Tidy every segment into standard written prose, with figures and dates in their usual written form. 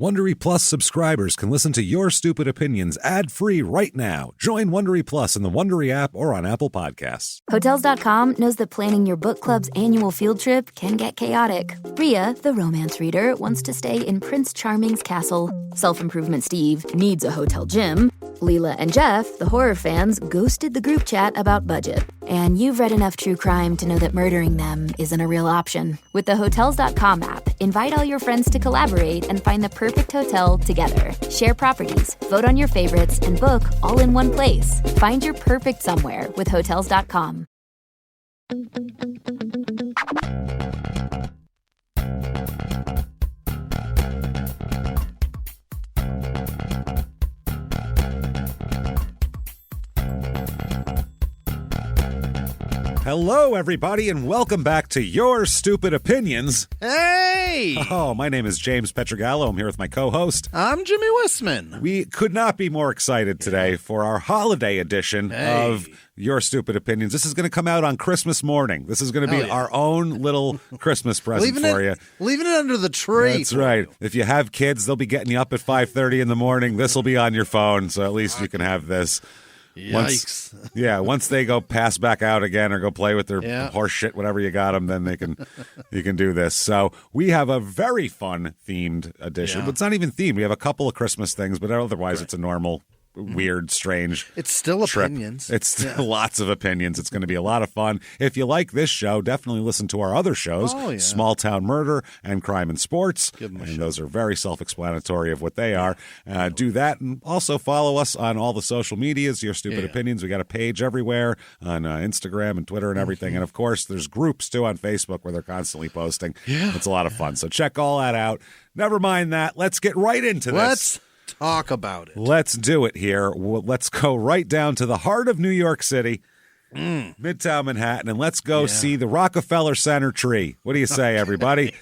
Wondery Plus subscribers can listen to Your Stupid Opinions ad-free right now. Join Wondery Plus in the Wondery app or on Apple Podcasts. Hotels.com knows that planning your book club's annual field trip can get chaotic. Rhea, the romance reader, wants to stay in Prince Charming's castle. Self-improvement Steve needs a hotel gym. Leela and Jeff, the horror fans, ghosted the group chat about budget. And you've read enough true crime to know that murdering them isn't a real option. With the Hotels.com app, invite all your friends to collaborate and find the perfect hotel together. Share properties, vote on your favorites, and book all in one place. Find your perfect somewhere with Hotels.com. Hello, everybody, and welcome back to Your Stupid Opinions. Hey! Oh, my name is James Pietragallo. I'm here with my co-host. I'm Jimmie Whisman. We could not be more excited today for our holiday edition of Your Stupid Opinions. This is going to come out on Christmas morning. This is going to be our own little Christmas present for you. Leaving it under the tree. That's right. If you have kids, they'll be getting you up at 5:30 in the morning. This will be on your phone, so at least you can have this. Yikes. Once they go pass back out again or go play with their horse shit, whatever you got them, then you can do this. So we have a very fun themed edition, but it's not even themed. We have a couple of Christmas things, but otherwise it's a normal, weird, strange It's still trip. opinions. It's still lots of opinions. It's going to be a lot of fun. If you like this show, definitely listen to our other shows, Small Town Murder and Crime and Sports. Give them a and shot. those are very self-explanatory of what they are. Do that, and also follow us on all the social medias, Your Stupid Opinions. We got a page everywhere on Instagram and Twitter and everything. And, of course, there's groups, too, on Facebook where they're constantly posting. Yeah. It's a lot of fun. So check all that out. Never mind that. Let's get right into this. Let's talk about it. Let's do it here. Let's go right down to the heart of New York City, Midtown Manhattan, and let's go see the Rockefeller Center tree. What do you say, everybody?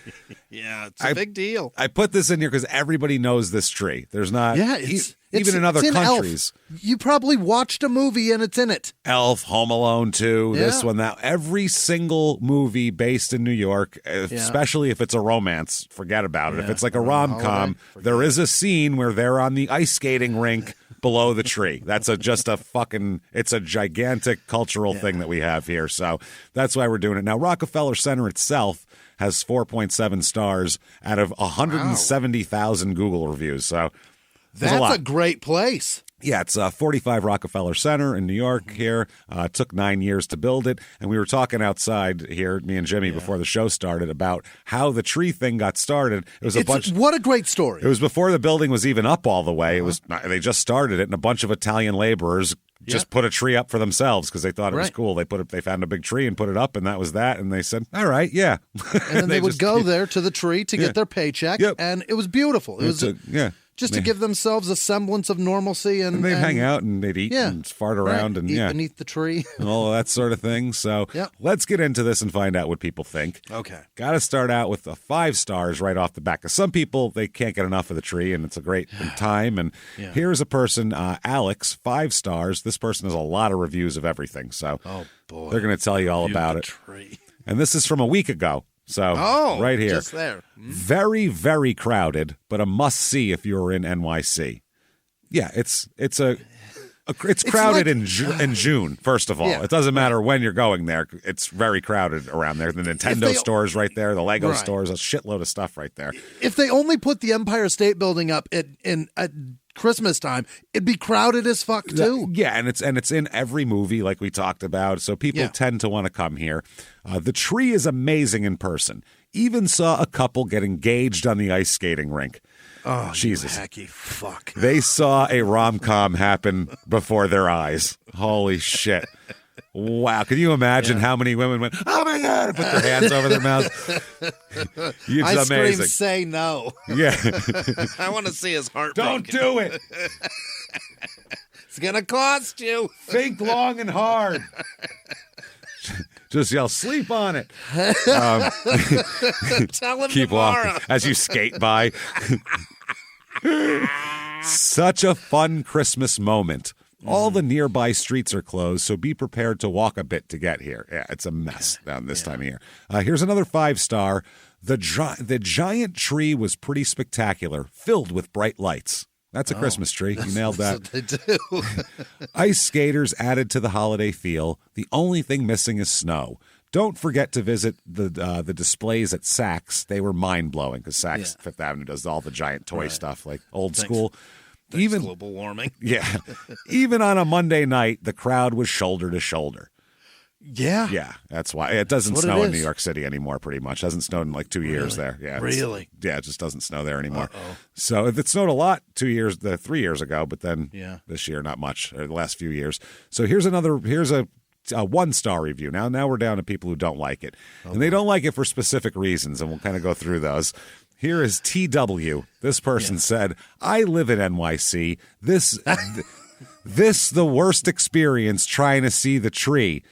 It's a big deal. I put this in here because everybody knows this tree. There's not, even in other it's countries. Elf. You probably watched a movie and it's in it. Elf, Home Alone 2, this one, that. Every single movie based in New York, especially if it's a romance, forget about it. If it's like a rom-com, there is a scene where they're on the ice skating rink below the tree. That's it's a gigantic cultural thing that we have here. So that's why we're doing it. Now, Rockefeller Center itself has 4.7 stars out of 170,000 Google reviews. So that's a great place. Yeah, it's 45 Rockefeller Center in New York here. It took 9 years to build it. And we were talking outside here, me and Jimmie, before the show started, about how the tree thing got started. It was what a great story. It was before the building was even up all the way. They just started it, and a bunch of Italian laborers just put a tree up for themselves because they thought it was cool. They found a big tree and put it up, and that was that. And they said, "All right, yeah." And then they would go there to the tree to get their paycheck, and it was beautiful. It was just to give themselves a semblance of normalcy, and they'd hang out and they'd eat and fart around and eat beneath the tree, and all of that sort of thing. So let's get into this and find out what people think. Okay, got to start out with the 5 stars right off the bat, because some people, they can't get enough of the tree, and it's a great time. And here's a person, Alex, 5 stars. This person has a lot of reviews of everything, so they're going to tell you all about it. Tree. And this is from a week ago. So right here, just there. Very, very crowded, but a must-see if you're in NYC. Yeah, it's crowded in June. First of all, it doesn't matter when you're going there. It's very crowded around there. The Nintendo stores right there, the Lego stores, a shitload of stuff right there. If they only put the Empire State Building up at Christmas time, it'd be crowded as fuck too. Yeah, and it's in every movie like we talked about, so people tend to want to come here. The tree is amazing in person. Even saw a couple get engaged on the ice skating rink. Oh, Jesus. you hacky fuck. They saw a rom-com happen before their eyes. Holy shit. Wow. Can you imagine how many women went, "Oh my God," and put their hands over their mouths? It's amazing. Scream, say no. Yeah. I want to see his heart. Don't do it. It's going to cost you. Think long and hard. Just yell, "Sleep on it." Tell him Keep tomorrow. walking as you skate by. Such a fun Christmas moment. All the nearby streets are closed, so be prepared to walk a bit to get here. Yeah, it's a mess down this time of year. Here's another 5-star. The giant tree was pretty spectacular, filled with bright lights. That's a Christmas tree. You nailed that. That's what they do. Ice skaters added to the holiday feel. The only thing missing is snow. Don't forget to visit the displays at Saks. They were mind-blowing because Saks Fifth Avenue does all the giant toy stuff, like old school. Even global warming. Yeah. Even on a Monday night, the crowd was shoulder to shoulder. Yeah. Yeah, that's why. It doesn't snow in New York City anymore, pretty much. It hasn't snowed in like 2 years there. Yeah, really? Yeah, it just doesn't snow there anymore. So it snowed a lot 3 years ago, but then this year, not much, or the last few years. So here's a 1-star review. Now we're down to people who don't like it. And they don't like it for specific reasons, and we'll kind of go through those. Here is TW. This person said, I live in NYC. This the worst experience trying to see the tree.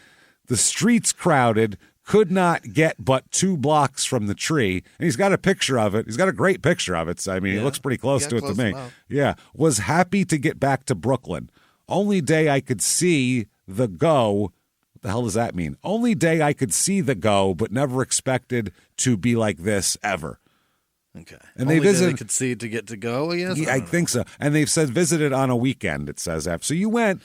The streets crowded, could not get but 2 blocks from the tree. And he's got a picture of it. He's got a great picture of it. So, I mean, it looks pretty close to it to me. Yeah. Was happy to get back to Brooklyn. Only day I could see the go. What the hell does that mean? Only day I could see the go, but never expected to be like this ever. Okay. And they could see it to get to go, I guess? Yeah, I think so. And they've said visited on a weekend, it says. So you went.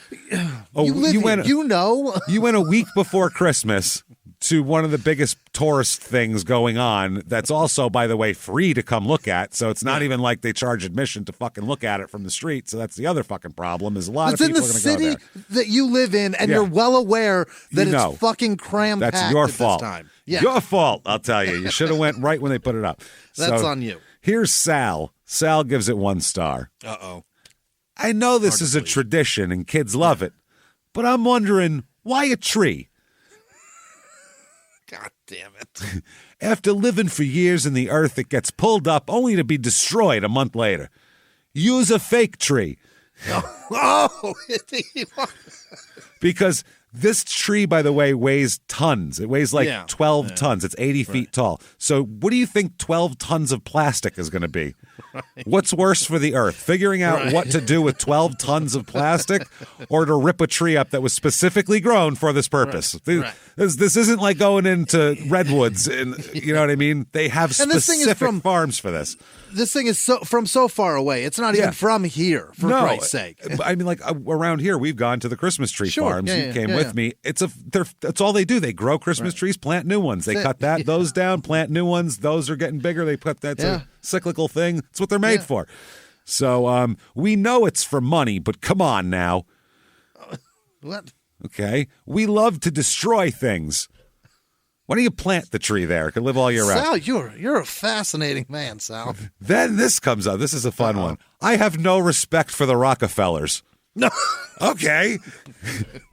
You went a week before Christmas to one of the biggest tourist things going on. That's also, by the way, free to come look at. So it's not even like they charge admission to fucking look at it from the street. So that's the other fucking problem. Is a lot of people are going to go there. It's in the city that you live in, and you're well aware that it's fucking cram-packed. That's your fault. This time. Yeah. Your fault, I'll tell you. You should have went right when they put it up. That's on you. Here's Sal. Sal gives it 1 star. Uh-oh. I know this is a tradition and kids love it, but I'm wondering, why a tree? God damn it. After living for years in the earth, it gets pulled up only to be destroyed a month later. Use a fake tree. Because this tree, by the way, weighs tons. It weighs like 12 tons. It's 80 feet tall. So what do you think 12 tons of plastic is going to be? Right. What's worse for the earth? Figuring out what to do with 12 tons of plastic or to rip a tree up that was specifically grown for this purpose? This isn't like going into redwoods. And, you know what I mean? They have specific farms for this. This thing is from so far away. It's not even from here, for Christ's sake. I mean, like around here, we've gone to the Christmas tree farms. You came with me. That's all they do. They grow Christmas trees, plant new ones. They cut those down, plant new ones. Those are getting bigger. They put that's a cyclical thing. It's what they're made for. So we know it's for money, but come on now. What? Okay. We love to destroy things. Why don't you plant the tree there? It could live all year round. Sal, you're a fascinating man, Sal. Then this comes up. This is a fun one. I have no respect for the Rockefellers. No. Okay.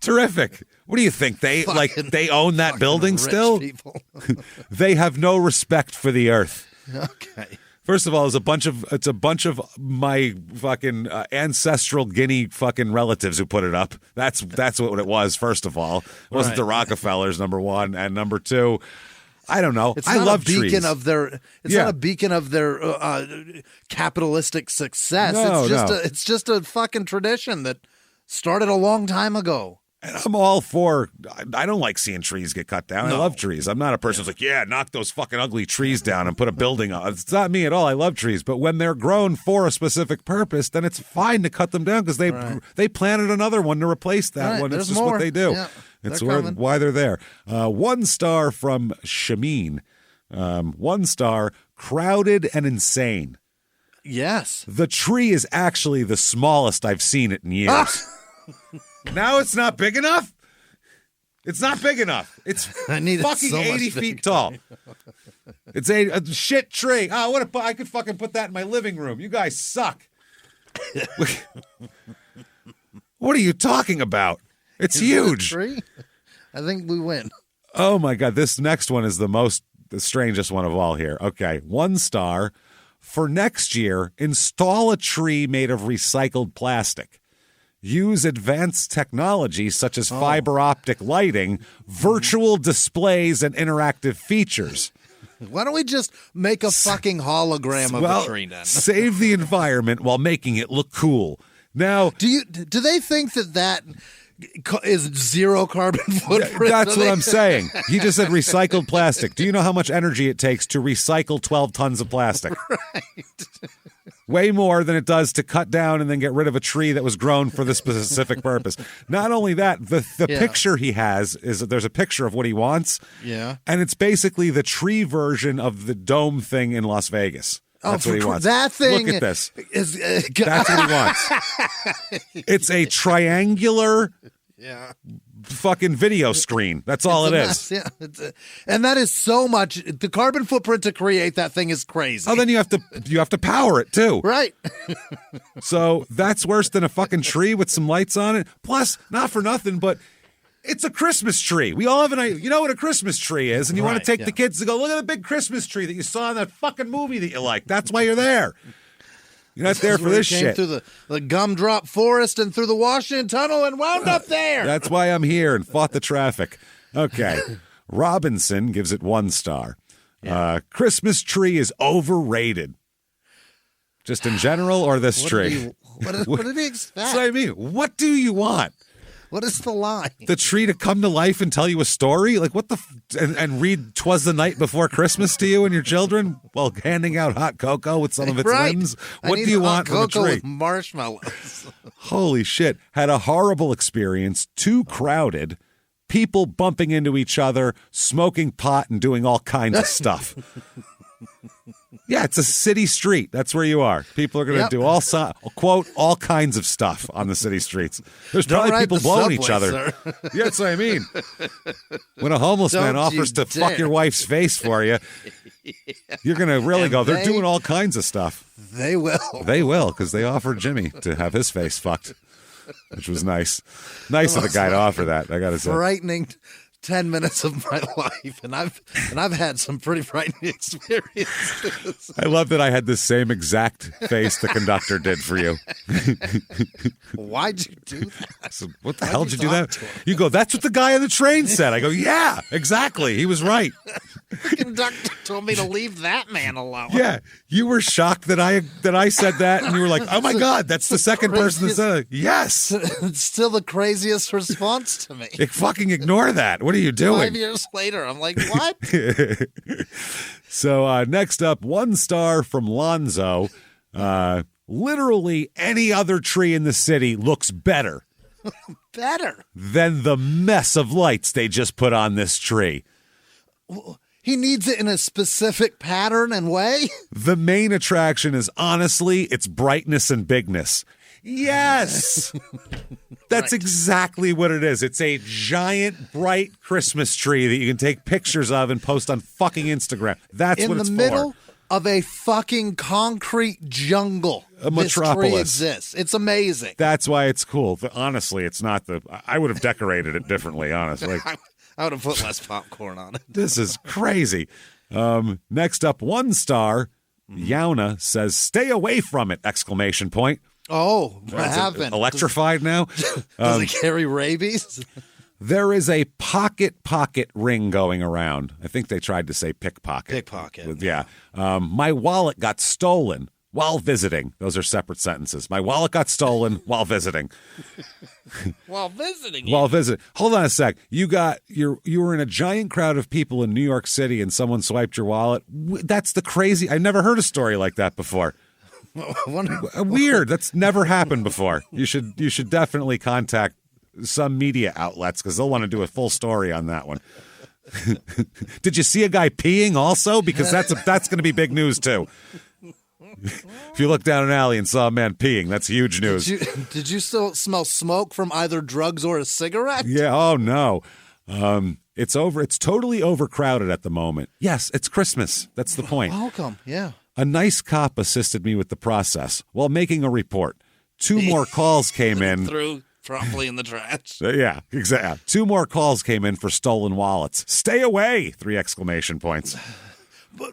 Terrific. What do you think? They own that building still? They have no respect for the earth. Okay. First of all, it's a bunch of my fucking ancestral Guinea fucking relatives who put it up. That's what it was. First of all, it wasn't the Rockefellers, number one, and number two, I don't know. I love trees. It's not a beacon of their capitalistic success. It's just a fucking tradition that started a long time ago. And I'm all for, I don't like seeing trees get cut down. I love trees. I'm not a person who's like, knock those fucking ugly trees down and put a building on. It's not me at all. I love trees. But when they're grown for a specific purpose, then it's fine to cut them down because they planted another one to replace that one. It's just what they do. Yeah, it's why they're there. 1 star from Shameen. 1 star, crowded and insane. Yes. The tree is actually the smallest I've seen it in years. Now it's not big enough? It's not big enough. It's fucking 80 feet tall. It's a shit tree. I could fucking put that in my living room. You guys suck. What are you talking about? It's huge. Tree? I think we win. Oh, my God. This next one is the strangest one of all here. Okay. 1 star. For next year, install a tree made of recycled plastic. Use advanced technology such as fiber optic lighting, virtual displays, and interactive features. Why don't we just make a fucking hologram of a tree then? Save the environment while making it look cool. Now, do they think that is zero carbon footprint. That's what I'm saying. He just said recycled plastic. Do you know how much energy it takes to recycle 12 tons of plastic? Right. Way more than it does to cut down and then get rid of a tree that was grown for this specific purpose. Not only that, the picture he has is that there's a picture of what he wants. Yeah. And it's basically the tree version of the dome thing in Las Vegas. That's what he wants. That thing. Look at this. That's what he wants. It's a triangular fucking video screen. That's all it is. Yeah. And that is so much. The carbon footprint to create that thing is crazy. Oh, then you have to power it too. Right. So that's worse than a fucking tree with some lights on it. Plus, not for nothing, but it's a Christmas tree. We all have an idea. You know what a Christmas tree is, and you want to take the kids to go, look at the big Christmas tree that you saw in that fucking movie that you like. That's why you're there. You're not there for this shit. Through the gumdrop forest and through the Washington Tunnel and wound up there. That's why I'm here and fought the traffic. Okay. Robinson gives it 1 star. Yeah. Christmas tree is overrated. Just in general or this tree? What did he expect? That's what I mean. What do you want? What is the line? The tree to come to life and tell you a story? Like what the and read 'Twas the Night Before Christmas to you and your children while handing out hot cocoa with some of its limbs? What do you want from a tree? With marshmallows. Holy shit. Had a horrible experience, too crowded, people bumping into each other, smoking pot and doing all kinds of stuff. Yeah, it's a city street. That's where you are. People are going to do all kinds of stuff on the city streets. There's probably people blowing each other. Yeah, that's what I mean. When a homeless man offers to fuck your wife's face for you, you're going to really go, they're doing all kinds of stuff. They will. They will, because they offered Jimmie to have his face fucked, which was nice. Nice of the guy to offer that, I got to say. Frightening 10 minutes of my life, and I've had some pretty frightening experiences. I love that I had the same exact face the conductor did for you. Why'd you do that? So what the hell did you do that? You go, that's what the guy on the train said. I go, yeah, exactly. He was right. The conductor told me to leave that man alone. Yeah, you were shocked that I said that, and you were like, oh my God, that's the second person that said it. Yes. It's still the craziest response to me. Fucking ignore that. What are you doing? 5 years later, I'm like, what? So next up, 1 star from Lonzo. Literally any other tree in the city looks better. Better? Than the mess of lights they just put on this tree. He needs it in a specific pattern and way? The main attraction is, honestly, its brightness and bigness. Yes! That's exactly what it is. It's a giant, bright Christmas tree that you can take pictures of and post on fucking Instagram. That's what it's for. In the middle of a fucking concrete jungle. A metropolis. This tree exists. It's amazing. That's why it's cool. Honestly, it's not I would have decorated it differently, honestly. I would have put less popcorn on it. This is crazy. Next up, 1 star. Yauna says, stay away from it! Exclamation point. Oh, what happened? Electrified now? Does it carry rabies? There is a pocket ring going around. I think they tried to say pickpocket. Pickpocket. Yeah. My wallet got stolen while visiting. Those are separate sentences. My wallet got stolen while visiting. While visiting. Hold on a sec. You were in a giant crowd of people in New York City and someone swiped your wallet. That's the crazy. I've never heard a story like that before. Weird. That's never happened before. You should definitely contact some media outlets because they'll want to do a full story on that one. Did you see a guy peeing also? Because that's going to be big news too. If you look down an alley and saw a man peeing, that's huge news. Did you still smell smoke from either drugs or a cigarette? Yeah. Oh no. It's over. It's totally overcrowded at the moment. Yes, it's Christmas. That's the point. Welcome. Yeah. A nice cop assisted me with the process while making a report. 2 more calls came in. Threw promptly in the trash. Yeah, exactly. 2 more calls came in for stolen wallets. Stay away! 3 exclamation points.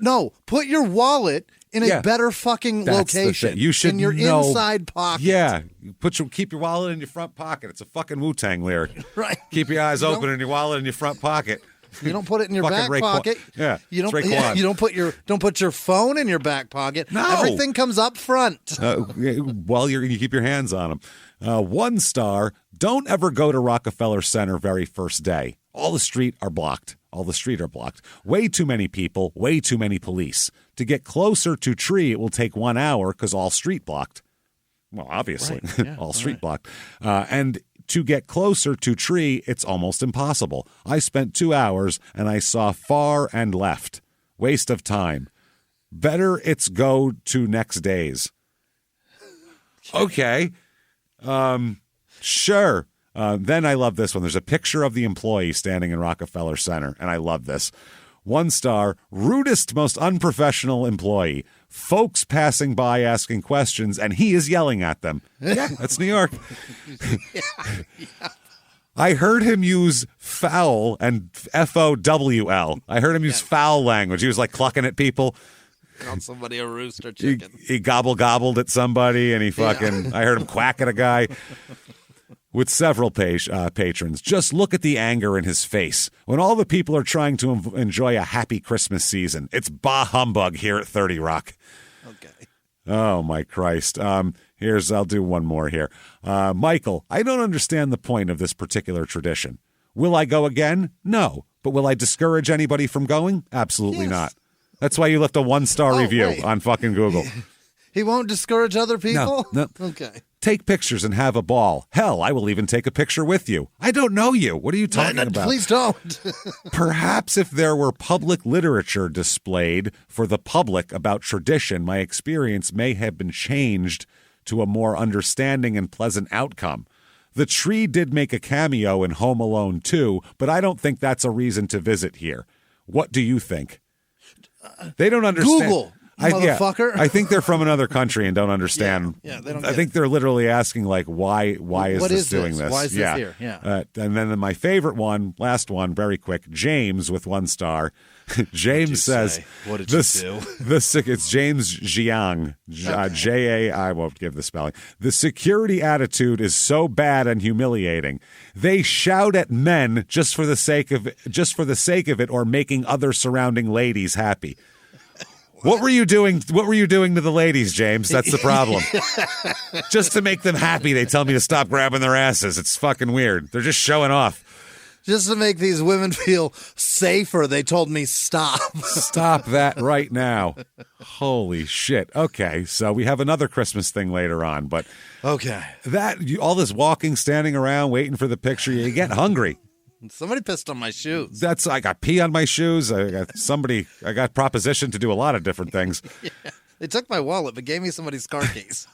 No, put your wallet in a better fucking location. You should in your inside pocket. Yeah, keep your wallet in your front pocket. It's a fucking Wu-Tang lyric. Right. Keep your eyes open and your wallet in your front pocket. You don't put it in your Fucking back Raekwon. pocket. Yeah, you don't. it's Raekwon. Yeah, you don't put your phone in your back pocket. No, everything comes up front. Well, you keep your hands on them. 1 star. Don't ever go to Rockefeller Center very first day. All the street are blocked. Way too many people. Way too many police. To get closer to Tree, it will take 1 hour because all street blocked. Well, obviously, right. Yeah, all street blocked. And to get closer to Tree, it's almost impossible. I spent 2 hours and I saw far and left. Waste of time. Better it's go to next days. Okay. Sure. Then I love this one. There's a picture of the employee standing in Rockefeller Center, and I love this. 1 star, rudest, most unprofessional employee. Folks passing by asking questions, and he is yelling at them. Yeah, that's New York. I heard him use foul and F-O-W-L. I heard him use foul language. He was like clucking at people. Called somebody a rooster chicken. He gobbled at somebody, and he fucking, I heard him quack at a guy. With several patrons, just look at the anger in his face. When all the people are trying to enjoy a happy Christmas season, it's bah humbug here at 30 Rock. Okay. Oh, my Christ. I'll do one more here. Michael, I don't understand the point of this particular tradition. Will I go again? No. But will I discourage anybody from going? Absolutely not. That's why you left a 1-star review on fucking Google. He won't discourage other people? No. Okay. Take pictures and have a ball. Hell, I will even take a picture with you. I don't know you. What are you talking about? Please don't. Perhaps if there were public literature displayed for the public about tradition, my experience may have been changed to a more understanding and pleasant outcome. The tree did make a cameo in Home Alone 2, but I don't think that's a reason to visit here. What do you think? They don't understand. Google. Motherfucker. I think they're from another country and don't understand. Yeah, they don't. I think they're literally asking, like, why is this doing this? Why is this here? Yeah. And then my favorite one, last one, very quick. James with 1 star. James says, "What did you do?" It's James Jiang, J-A. I won't give the spelling. The security attitude is so bad and humiliating. They shout at men just for the sake of it, or making other surrounding ladies happy. What were you doing? What were you doing to the ladies, James? That's the problem. Just to make them happy, they tell me to stop grabbing their asses. It's fucking weird. They're just showing off. Just to make these women feel safer, they told me stop. Stop that right now. Holy shit. Okay, so we have another Christmas thing later on, but okay, all this walking, standing around, waiting for the picture, you get hungry. Somebody pissed on my shoes. I got pee on my shoes. I got propositioned to do a lot of different things. Yeah. They took my wallet, but gave me somebody's car keys.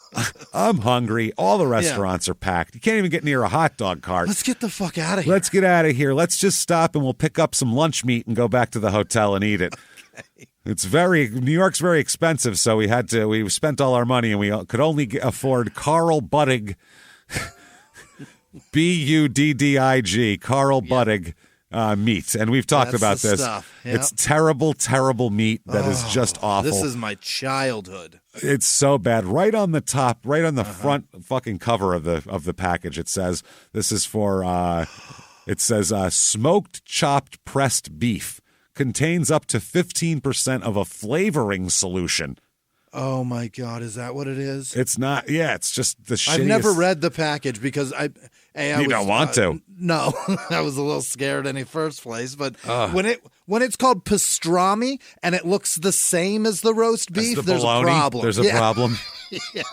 I'm hungry. All the restaurants are packed. You can't even get near a hot dog cart. Let's get the fuck out of here. Let's get out of here. Let's just stop and we'll pick up some lunch meat and go back to the hotel and eat it. Okay. New York's very expensive, so we spent all our money and we could only afford Carl Buddig. Buddig, Carl Buddig meat. And we've talked about this. Yep. It's terrible, terrible meat that is just awful. This is my childhood. It's so bad. Right on the top, right on the front fucking cover of the package, it says, this is for, smoked, chopped, pressed beef. Contains up to 15% of a flavoring solution. Oh my God, is that what it is? It's not. Yeah, it's just the shittiest. I've never read the package because I don't want to. No, I was a little scared in the first place. But when it's called pastrami and it looks the same as the roast beef, there's a problem. There's a problem. Yeah.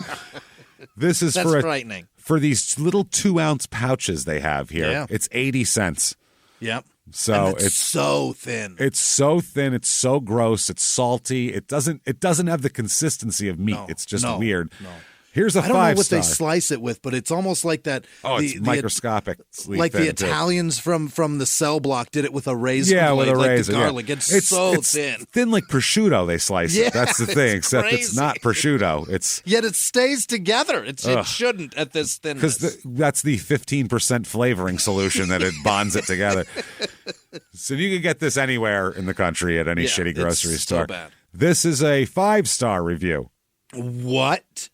That's frightening. For these little 2-ounce pouches they have here, yeah. It's 80 cents. Yep. So it's so thin. It's so thin. It's so gross. It's salty. It doesn't have the consistency of meat. No, it's just no, weird. No. Here's a 5-star. I don't know what they slice it with, but it's almost like that. It's microscopic. Like the Italians from the cell block did it with a razor. Yeah, with a razor. Like the garlic. Yeah. It's so thin. Thin like prosciutto. They slice it. That's the thing. Except crazy. It's not prosciutto. Yet it stays together. It shouldn't at this thinness. Because that's the 15% flavoring solution that it bonds it together. So you can get this anywhere in the country at any shitty grocery store. So bad. This is a 5-star review. What?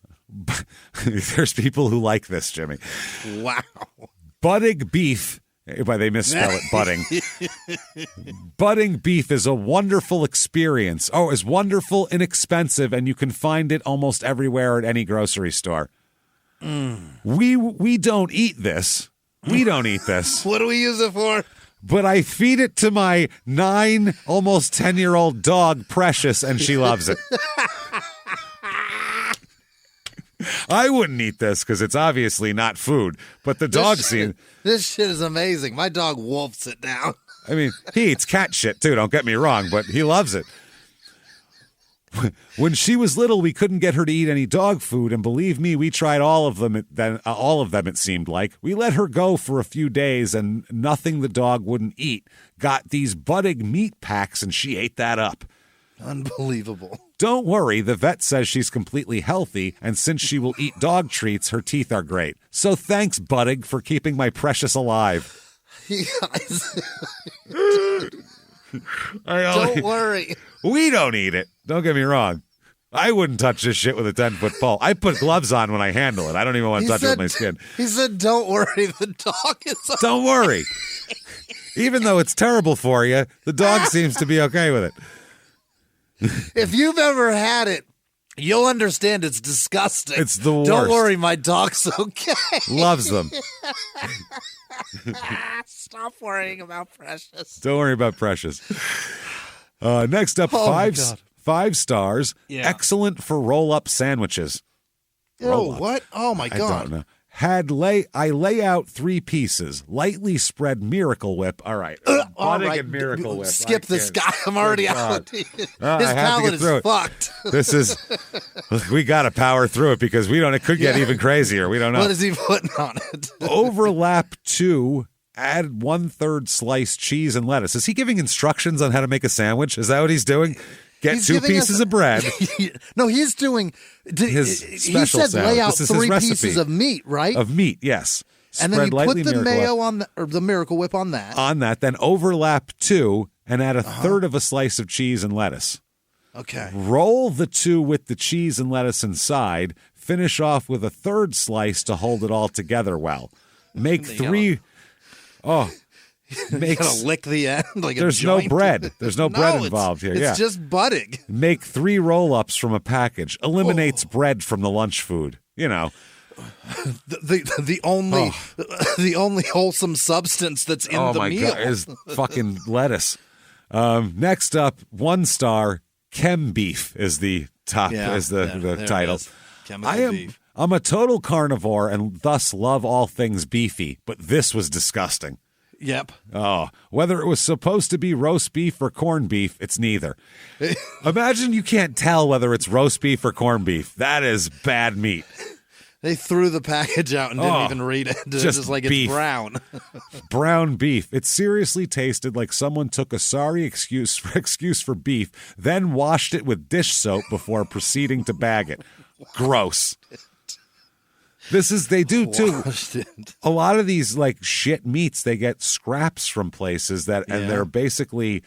There's people who like this, Jimmy. Wow. Buddig beef But they misspell it, budding. Budding beef is a wonderful experience. Oh, it's wonderful, inexpensive, and you can find it almost everywhere at any grocery store. We don't eat this. We don't eat this. What do we use it for? But I feed it to my 9, almost 10-year-old dog, Precious, and she loves it. I wouldn't eat this because it's obviously not food, but the dog seems... This shit is amazing. My dog wolfs it down. I mean, he eats cat shit too, don't get me wrong, but he loves it. When she was little, we couldn't get her to eat any dog food, and believe me, we tried all of them, it seemed like. We let her go for a few days, and nothing the dog wouldn't eat. Got these budding meat packs, and she ate that up. Unbelievable. Don't worry, the vet says she's completely healthy, and since she will eat dog treats, her teeth are great. So thanks, Buddig, for keeping my Precious alive. Don't worry. We don't eat it. Don't get me wrong. I wouldn't touch this shit with a 10-foot pole. I put gloves on when I handle it. I don't even want to touch it with my skin. He said, don't worry, the dog is okay. Don't worry. Even though it's terrible for you, the dog seems to be okay with it. If you've ever had it, you'll understand it's disgusting. It's the worst. Don't worry, my dog's okay. Loves them. Stop worrying about Precious. Don't worry about Precious. Next up, 5 stars. Yeah. Excellent for roll-up sandwiches. What? Oh, my God. I don't know. I lay out 3 pieces. Lightly spread Miracle Whip. All right. Budding and Miracle Whip. Skip this guy. I'm already out. His palate is fucked. This is... We got to power through it because we don't... It could get even crazier. We don't know. What is he putting on it? Overlap 2. Add 1/3 sliced cheese and lettuce. Is he giving instructions on how to make a sandwich? Is that what he's doing? He's 2 pieces of bread. No, he's doing his special he said sandwich. Lay out 3 pieces of meat, right? Of meat, yes. And then you put the mayo on the Miracle Whip on that. On that, then overlap 2 and add 1/3 of a slice of cheese and lettuce. Okay. Roll the 2 with the cheese and lettuce inside. Finish off with 1/3 slice to hold it all together well. Make 3... Oh, you gotta lick the end like there's a joint. No bread. There's no bread involved here. It's just budding. Make 3 roll-ups from a package. Eliminates bread from the lunch food. You know, the only wholesome substance that's in the meal. God, is fucking lettuce. Next up, 1 star. Chem beef is the top. Is the title. Chemical beef. I'm a total carnivore and thus love all things beefy, but this was disgusting. Yep. Oh, whether it was supposed to be roast beef or corned beef, it's neither. Imagine you can't tell whether it's roast beef or corned beef. That is bad meat. They threw the package out and didn't even read it. Just like beef. It's brown. Brown beef. It seriously tasted like someone took a sorry excuse for beef, then washed it with dish soap before proceeding to bag it. Gross. They do too. A lot of these like shit meats, they get scraps from places and they're basically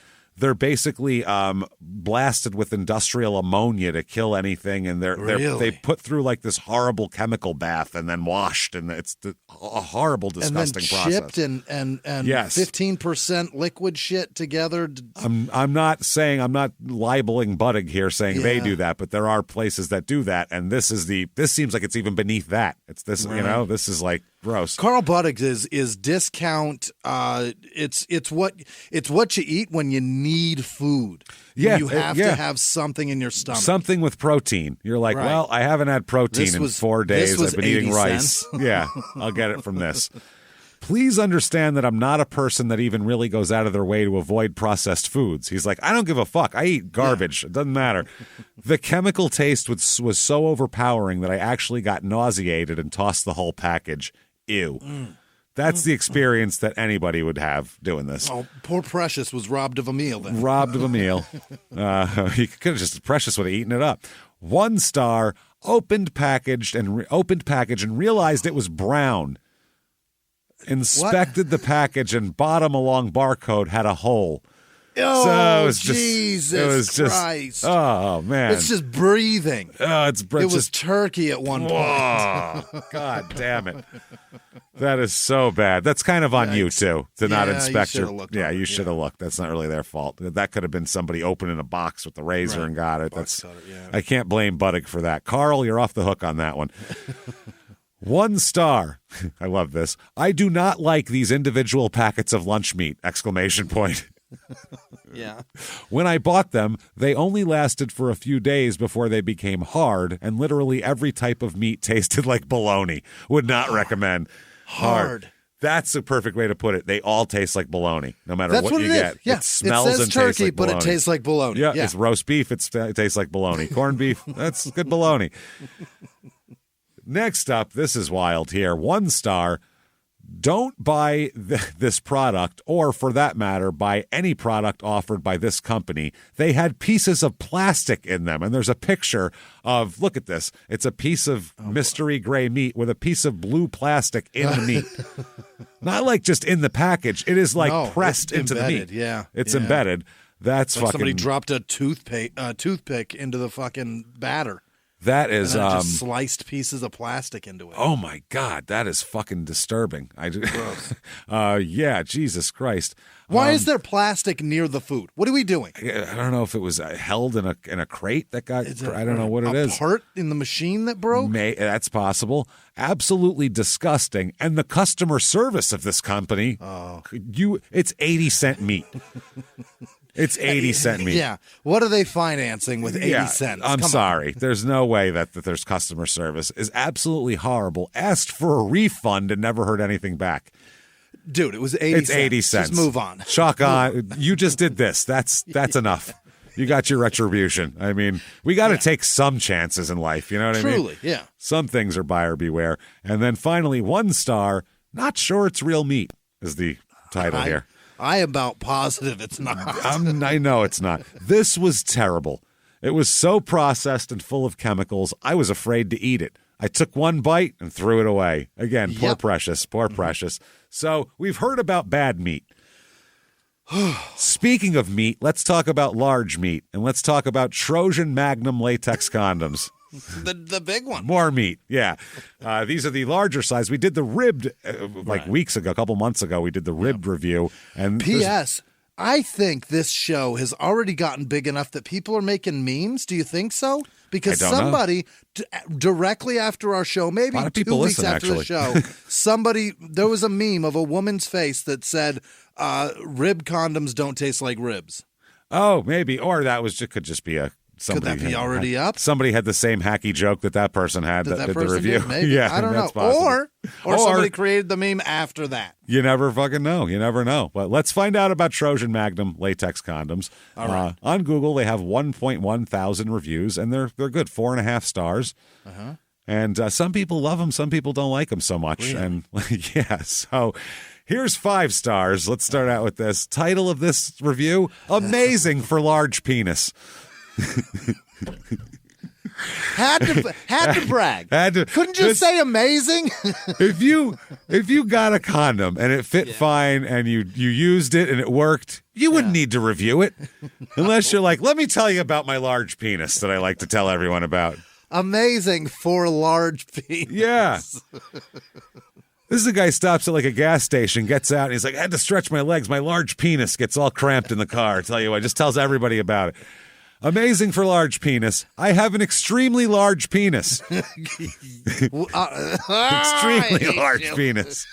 blasted with industrial ammonia to kill anything, and they put through like this horrible chemical bath and then washed, and it's a horrible, disgusting process. Chipped and 15% liquid shit together. I'm not libeling Buddig here saying they do that, but there are places that do that, and this seems like it's even beneath that. It's this, right. This is like gross. Carl Buddig is discount. It's what you eat when you need food. Yeah, you have to have something in your stomach. Something with protein. You're like, well, I haven't had protein in 4 days. I've been eating rice. Yeah, I'll get it from this. Please understand that I'm not a person that even really goes out of their way to avoid processed foods. He's like, I don't give a fuck. I eat garbage. It doesn't matter. The chemical taste was so overpowering that I actually got nauseated and tossed the whole package. Ew. That's the experience that anybody would have doing this. Oh, poor Precious was robbed of a meal then. Robbed of a meal. He could have just, Precious would have eaten it up. 1 star, opened package and realized it was brown. Inspected the package and bottom along barcode had a hole. Oh, so it was Jesus Christ. Oh, man. It's just breathing. It was turkey at one point. God damn it. That is so bad. That's kind of on you, too, to not inspect you you should have looked. That's not really their fault. That could have been somebody opening a box with the razor and got it. I can't blame Buddig for that. Carl, you're off the hook on that one. 1 star. I love this. I do not like these individual packets of lunch meat! ! Yeah. When I bought them, they only lasted for a few days before they became hard, and literally every type of meat tasted like bologna. Would not recommend. Hard. That's the perfect way to put it. They all taste like bologna, no matter what you get. Yeah. It smells it says and turkey, tastes like bologna. but it tastes like bologna. Yeah, it's roast beef. It tastes like bologna. Corned beef, that's good bologna. Next up, this is wild here. 1 star. Don't buy this product, or for that matter, buy any product offered by this company. They had pieces of plastic in them, and there's a picture of, look at this. It's a piece of mystery gray meat with a piece of blue plastic in the meat. Not like just in the package. It is like pressed into the meat. Yeah. It's embedded. That's like fucking... somebody dropped a toothpick into the fucking batter. That is just sliced pieces of plastic into it. Oh my God, that is fucking disturbing. Yeah, Jesus Christ. Why is there plastic near the food? What are we doing? I don't know if it was held in a crate that got. I don't know what it is. A part in the machine that broke. That's possible. Absolutely disgusting. And the customer service of this company. It's 80-cent meat. It's 80-cent meat. Yeah. What are they financing with 80 cents? I'm sorry. There's no way that there's customer service. Is absolutely horrible. Asked for a refund and never heard anything back. Dude, it was 80 cents. It's cents. 80 cents. Just move on. Chalk on. You just did this. That's enough. You got your retribution. I mean, we got to take some chances in life. You know what I mean? Truly, yeah. Some things are buyer beware. And then finally, 1 star. Not sure it's real meat is the title here. I am about positive it's not. I know it's not. This was terrible. It was so processed and full of chemicals, I was afraid to eat it. I took 1 bite and threw it away. Again, poor Precious, poor Precious. So we've heard about bad meat. Speaking of meat, let's talk about large meat, and let's talk about Trojan Magnum latex condoms. The big one. More meat, yeah. These are the larger size. We did the ribbed weeks ago, a couple months ago. We did the ribbed review. And P.S. I think this show has already gotten big enough that people are making memes. Do you think so? Because somebody directly after our show, maybe 2 weeks after the show, there was a meme of a woman's face that said, "Rib condoms don't taste like ribs." Oh, maybe, or could just be a. Could that be already up? Somebody had the same hacky joke that person had that did the review. Maybe. Yeah, I don't know. Possible. Or somebody created the meme after that. You never fucking know. You never know. But let's find out about Trojan Magnum latex condoms. All right. On Google, they have 1.1 thousand reviews, and they're good, 4.5 stars. Uh-huh. And some people love them, some people don't like them so much. Really? And so here's 5 stars. Let's start out with this. Title of this review: Amazing for large penis. Had to brag. Couldn't just say amazing. If you got a condom and it fit fine and you used it and it worked, you wouldn't need to review it unless you're like, let me tell you about my large penis that I like to tell everyone about. Amazing for large penis. Yeah. This is a guy stops at like a gas station, gets out, and he's like, I had to stretch my legs. My large penis gets all cramped in the car. I tell you what, just tells everybody about it. Amazing for large penis. I have an extremely large penis. Extremely large penis.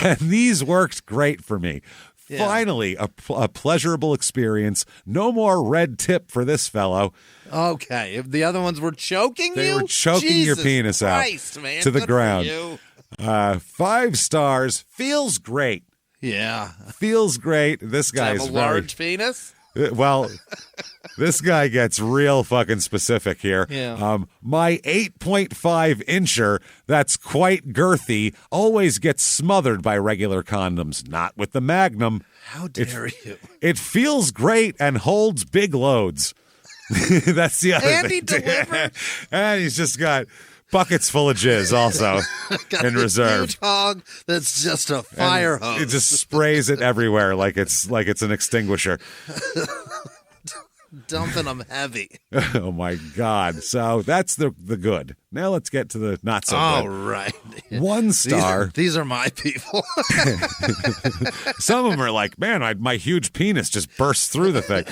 And these worked great for me. Yeah. Finally, a pleasurable experience. No more red tip for this fellow. Okay. If the other ones were choking They were choking your penis Christ, out man. to the Good ground. 5 stars. Feels great. Yeah. Feels great. This guy's have a large penis? Well, this guy gets real fucking specific here. Yeah. My 8.5 incher, that's quite girthy, always gets smothered by regular condoms, not with the Magnum. How dare you? It feels great and holds big loads. That's the other thing. And he delivered. And he's just got buckets full of jizz also in reserve. Huge hog that's just a fire hose. It just sprays it everywhere like it's an extinguisher. Dumping them heavy. Oh, my God. So that's the good. Now let's get to the not so good. All right. 1 star. These are my people. Some of them are like, man, my huge penis just burst through the thing.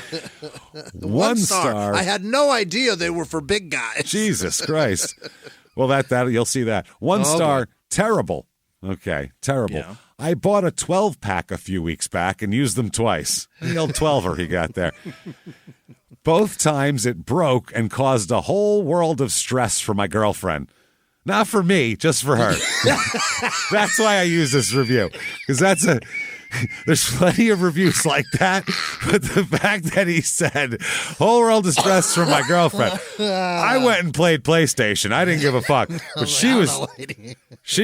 1 star. I had no idea they were for big guys. Jesus Christ. Well, that you'll see that. 1 star, terrible. Okay, terrible. Yeah. I bought a 12-pack a few weeks back and used them twice. The old 12er he got there. Both times it broke and caused a whole world of stress for my girlfriend. Not for me, just for her. That's why I use this review. Because there's plenty of reviews like that, but the fact that he said, whole world of stress for my girlfriend. I went and played PlayStation. I didn't give a fuck. But she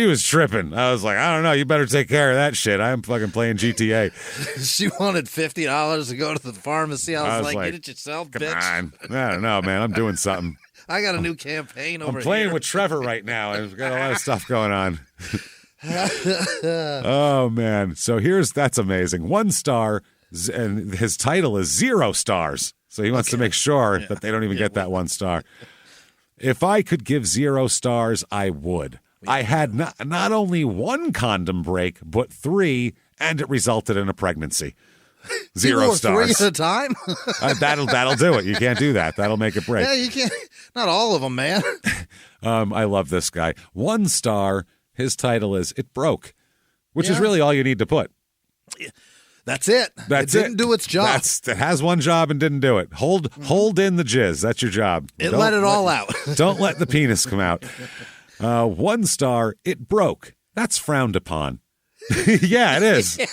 was tripping. I was like, I don't know. You better take care of that shit. I'm fucking playing GTA. She wanted $50 to go to the pharmacy. I was like, get it yourself, bitch. Come on. I don't know, man. I'm doing something. I got a new campaign over here. I'm playing with Trevor right now. I've got a lot of stuff going on. Oh, man. So that's amazing. 1 star, and his title is 0 stars. So he wants to make sure that they don't even get that 1 star. If I could give 0 stars, I would. I had not only 1 condom break, but 3, and it resulted in a pregncy. 0 stars. 3 at a time? That'll do it. You can't do that. That'll make it break. Yeah, you can't. Not all of them, man. I love this guy. 1 star. His title is It Broke, which is really all you need to put. That's it. It didn't do its job. It has 1 job and didn't do it. Hold in the jizz. That's your job. Let it all out. Don't let the penis come out. 1 star. It broke. That's frowned upon. Yeah, it is. Yeah.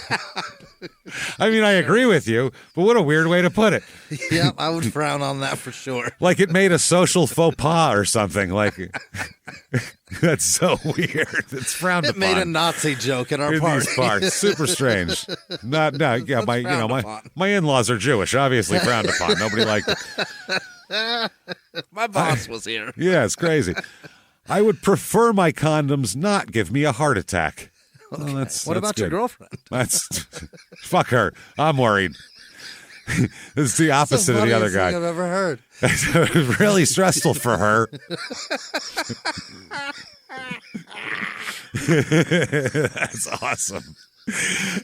I mean, I agree with you, but what a weird way to put it. Yeah, I would frown on that for sure. Like it made a social faux pas or something. Like that's so weird. It's frowned upon. It made a Nazi joke at our party. These parts. Super strange. Yeah, my in-laws are Jewish. Obviously frowned upon. Nobody liked it. My boss was here. Yeah, it's crazy. I would prefer my condoms not give me a heart attack. Okay. Well, what about your girlfriend? Fuck her. I'm worried. This is the opposite of the other guy. I've ever heard. It was really stressful for her. That's awesome.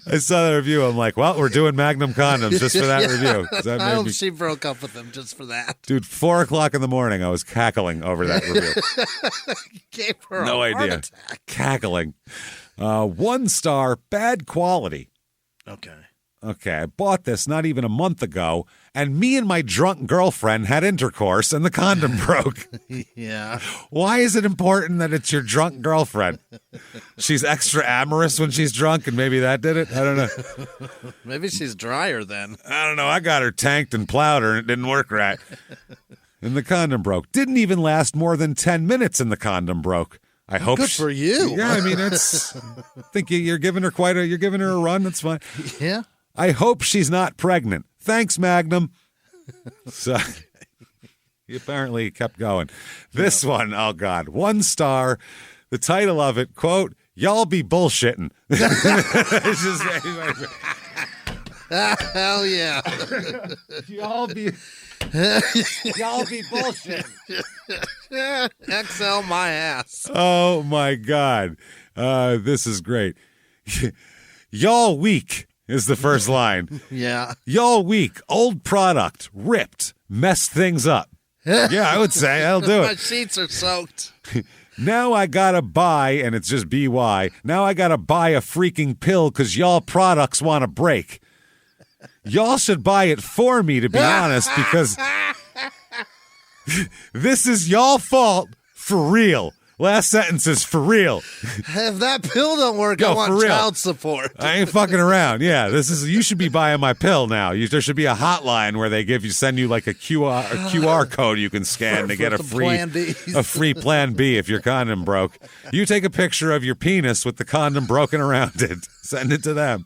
I saw that review. I'm like, well, we're doing Magnum condoms just for that review. I hope she broke up with him just for that. Dude, 4:00 in the morning, I was cackling over that review. Gave her no idea. Heart attack. Cackling. 1 star, bad quality. Okay, I bought this not even a month ago, and me and my drunk girlfriend had intercourse, and the condom broke. Yeah. Why is it important that it's your drunk girlfriend? She's extra amorous when she's drunk, and maybe that did it? I don't know. Maybe she's drier then. I don't know. I got her tanked and plowed her, and it didn't work right. And the condom broke. Didn't even last more than 10 minutes, and the condom broke. I hope. Good for you. Yeah, I mean, I think you're giving her a run. That's fine. Yeah. I hope she's not pregnant. Thanks, Magnum. So he apparently kept going. This one, oh God, 1 star. The title of it, quote, "Y'all be bullshitting." Hell yeah. Y'all be bullshitting. XL my ass. Oh my God. This is great. Y'all weak is the first line. Yeah. Y'all weak, old product, ripped, messed things up. Yeah, I would say I'll do it. My sheets are soaked. Now I gotta buy, and it's just BY, now I gotta buy a freaking pill because y'all products want to break. Y'all should buy it for me, to be honest, because this is y'all fault for real. Last sentence is for real. If that pill don't work, I want child support. I ain't fucking around. Yeah, you should be buying my pill now. There should be a hotline where they send you like a QR code you can scan to get a free Plan B if your condom broke. You take a picture of your penis with the condom broken around it. Send it to them.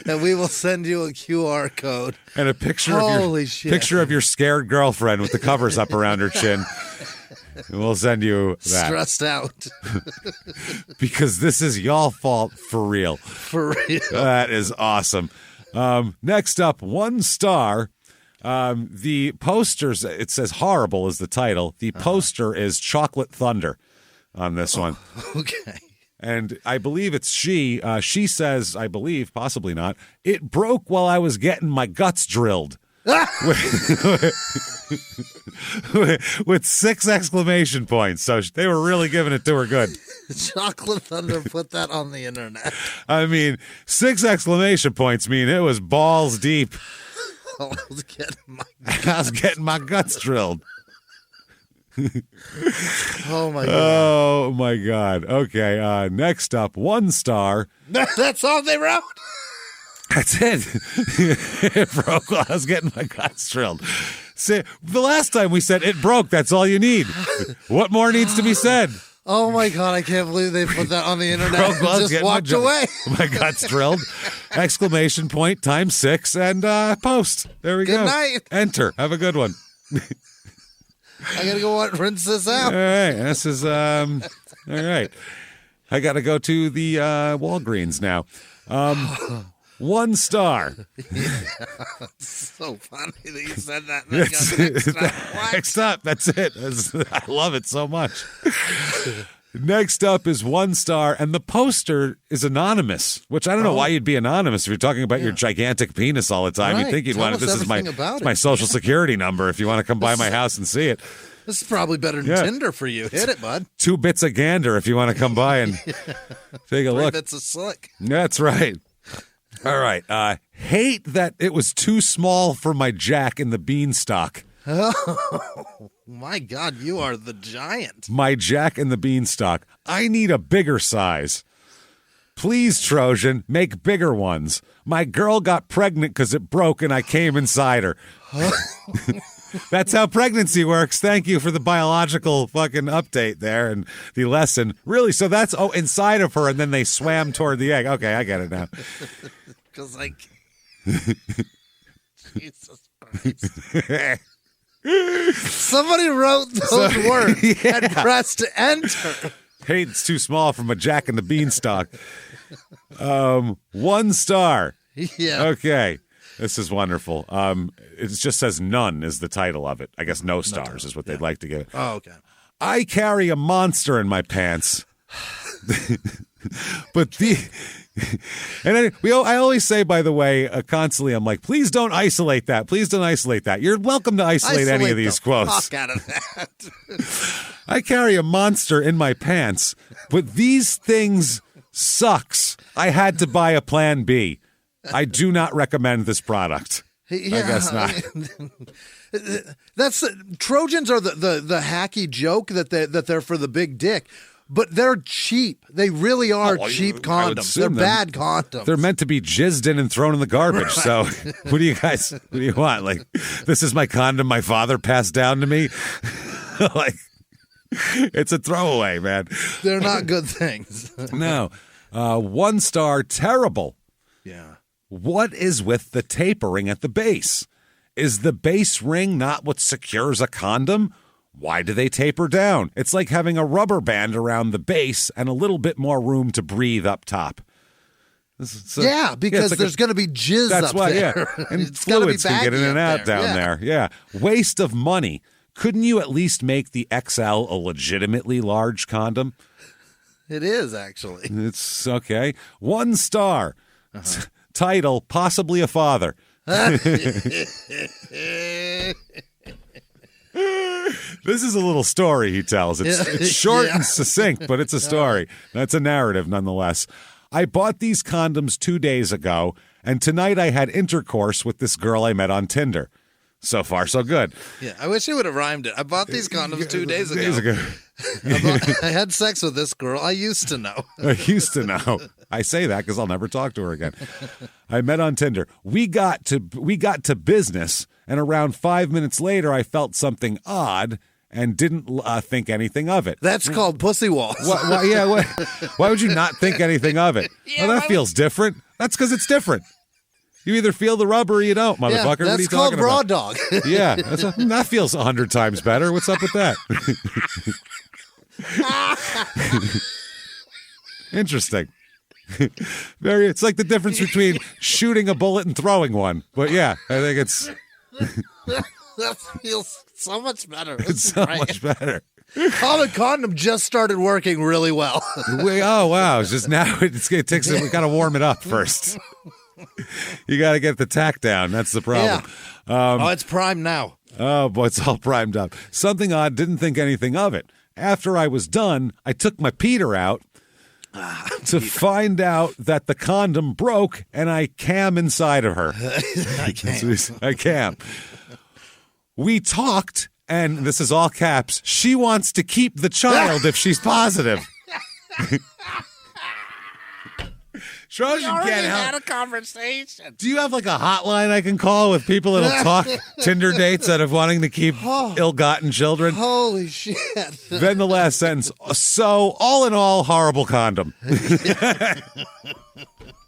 And we will send you a QR code. And a picture of your scared girlfriend with the covers up around her chin. We'll send you that. Stressed out. Because this is y'all fault for real. For real. That is awesome. Next up, 1 star. The posters, it says horrible is the title. The poster is Chocolate Thunder on this one. Okay. And I believe it's she. She says, I believe, possibly not, it broke while I was getting my guts drilled. with 6 exclamation points. So they were really giving it to her good. Chocolate Thunder put that on the internet. I mean, 6 exclamation points mean it was balls deep. I was getting my guts drilled. Oh my god. Oh my god. Okay, next up, 1 star. That's all they wrote? That's it. It broke while I was getting my guts drilled. See, the last time we said it broke, that's all you need. What more needs to be said? Oh my god, I can't believe they put that on the internet and just walked away. My guts drilled. Exclamation point times 6 and post. There we go. Good night. Enter. Have a good one. I gotta go rinse this out. All right. This is all right. I gotta go to the Walgreens now. 1 star. Yeah. So funny that you said that. And Next up. That's it. I love it so much. Next up is 1 star, and the poster is anonymous, which I don't know why you'd be anonymous if you're talking about your gigantic penis all the time. Right. You'd think you'd want it. This is my social security number if you want to come by my house and see it. This is probably better than Tinder for you. Hit it, bud. 2 bits of gander if you want to come by and take a look. 3 bits of slick. That's right. All right. Hate that it was too small for my Jack in the Beanstalk. Oh, my God, you are the giant. My Jack and the Beanstalk. I need a bigger size. Please, Trojan, make bigger ones. My girl got pregnant because it broke and I came inside her. That's how pregnancy works. Thank you for the biological fucking update there and the lesson. Really? So that's, inside of her and then they swam toward the egg. Okay, I get it now. Because, Jesus Christ. Somebody wrote those words and pressed enter. Hey, it's too small from a Jack and the Beanstalk. 1 star. Yeah. Okay. This is wonderful. It just says none is the title of it. I guess no stars is what they'd like to give it. Oh, okay. I carry a monster in my pants. But I always say, by the way, constantly, I'm like, please don't isolate that. Please don't isolate that. You're welcome to isolate any of these quotes. Fuck out of that. I carry a monster in my pants, but these things sucks. I had to buy a plan B. I do not recommend this product. Yeah, I guess not. That's Trojans are the hacky joke that they're for the big dick. But they're cheap. They really are cheap condoms. They're bad condoms. They're meant to be jizzed in and thrown in the garbage. Right. So what do you want? Like, this is my condom my father passed down to me? Like, it's a throwaway, man. They're not good things. No. 1 star, terrible. Yeah. What is with the tapering at the base? Is the base ring not what secures a condom? Why do they taper down? It's like having a rubber band around the base and a little bit more room to breathe up top. Because there's going to be jizz up there. Yeah. And fluids can get in and out down there. Yeah. Waste of money. Couldn't you at least make the XL a legitimately large condom? It is, actually. It's okay. 1 star. Title, possibly a father. This is a little story he tells. It's short and succinct, but it's a story. That's a narrative nonetheless. I bought these condoms 2 days ago, and tonight I had intercourse with this girl I met on Tinder. So far, so good. Yeah, I wish he would have rhymed it. I bought these condoms 2 days ago. I had sex with this girl I used to know. I say that because I'll never talk to her again. I met on Tinder. We got to business, and around 5 minutes later, I felt something odd and didn't think anything of it. That's called pussy walls. Why would you not think anything of it? Yeah, that feels different. That's because it's different. You either feel the rub or you don't, motherfucker. Yeah, what are you called talking raw about? dog. Yeah, that feels 100 times better. What's up with that? Interesting. It's like the difference between shooting a bullet and throwing one. But yeah, I think it's That feels so much better. It's so much better. The condom just started working really well. Oh, wow. It's just now we got to warm it up first. You got to get the tack down. That's the problem. Yeah. It's primed now. Oh, boy, it's all primed up. Something odd, didn't think anything of it. After I was done, I took my Peter out to find out that the condom broke and I cam inside of her. I cam. We talked, and this is all caps, she wants to keep the child if she's positive. We already had a conversation. Do you have like a hotline I can call with people that'll talk Tinder dates out of wanting to keep ill-gotten children? Holy shit. Then the last sentence. So, all in all, horrible condom.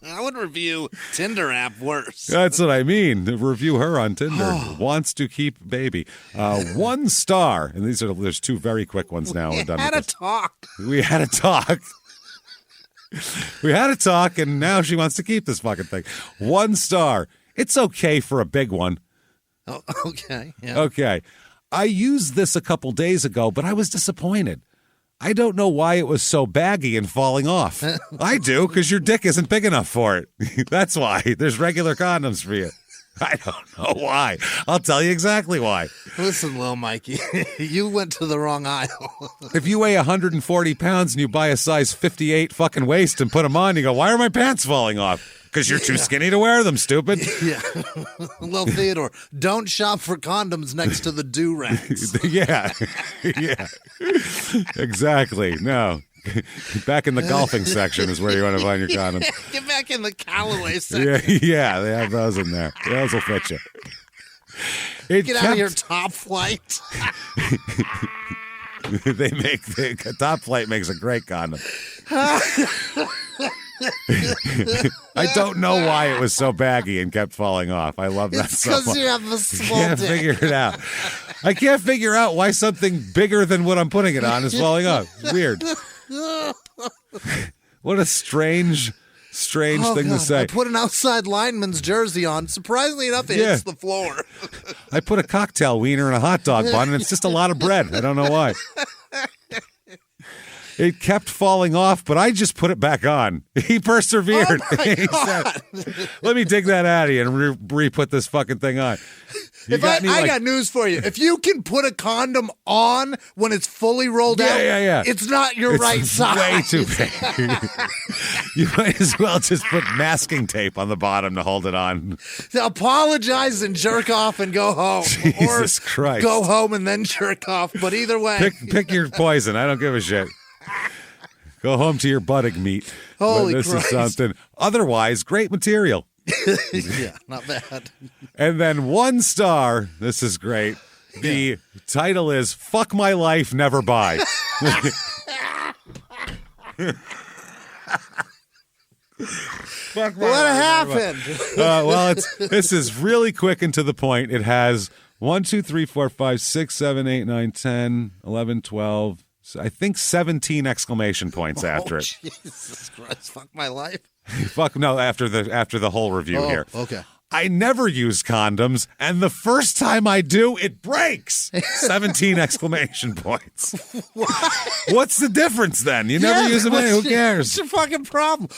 I would review Tinder app worse. That's what I mean. Review her on Tinder. Wants to keep baby. 1 star. And there's 2 very quick ones now. We're done with this. We had a talk. We had a talk, and now she wants to keep this fucking thing. 1 star. It's okay for a big one. Oh, okay. Yeah. Okay. I used this a couple days ago, but I was disappointed. I don't know why it was so baggy and falling off. I do, because your dick isn't big enough for it. That's why. There's regular condoms for you. I don't know why. I'll tell you exactly why. Listen, little Mikey, you went to the wrong aisle. If you weigh 140 pounds and you buy a size 58 fucking waist and put them on, you go, why are my pants falling off? Because you're too skinny to wear them, stupid. Yeah. Well, Theodore, don't shop for condoms next to the do-rags. Yeah. Yeah. Exactly. No. Back in the golfing section is where you want to find your condoms. Get back in the Callaway section. Yeah, they have those in there. Those will fit you. Get out of your Top Flight. Top Flight makes a great condom. I don't know why it was so baggy and kept falling off. I love that so much. Because you have a small I can't figure it out. I can't figure out why something bigger than what I'm putting it on is falling off. It's weird. What a strange thing to say. I put an outside lineman's jersey on. Surprisingly enough, it hits the floor. I put a cocktail wiener in a hot dog bun, and it's just a lot of bread. I don't know why. It kept falling off, but I just put it back on. He persevered. Oh my He God. said, let me dig that out of you and re-put this fucking thing on. I got news for you. If you can put a condom on when it's fully rolled out, it's not your right size. Way too big. You might as well just put masking tape on the bottom to hold it on. Apologize and jerk off and go home. Jesus Christ. Go home and then jerk off. But either way. Pick your poison. I don't give a shit. Go home to your buttock meat. Holy This Christ. is something. Otherwise, great material. Yeah, not bad. And then 1 star. This is great. The title is Fuck My Life, Never Buy. What happened? Well, this is really quick and to the point. It has 1, 2, 3, 4, 5, 6, 7, 8, 9, 10, 11, 12, I think 17 exclamation points after it. Jesus Christ, fuck my life. Fuck no, after the whole review here. Okay. I never use condoms, and the first time I do, it breaks. 17 exclamation points. What's the difference then? You never use them. Who cares? What's your fucking problem?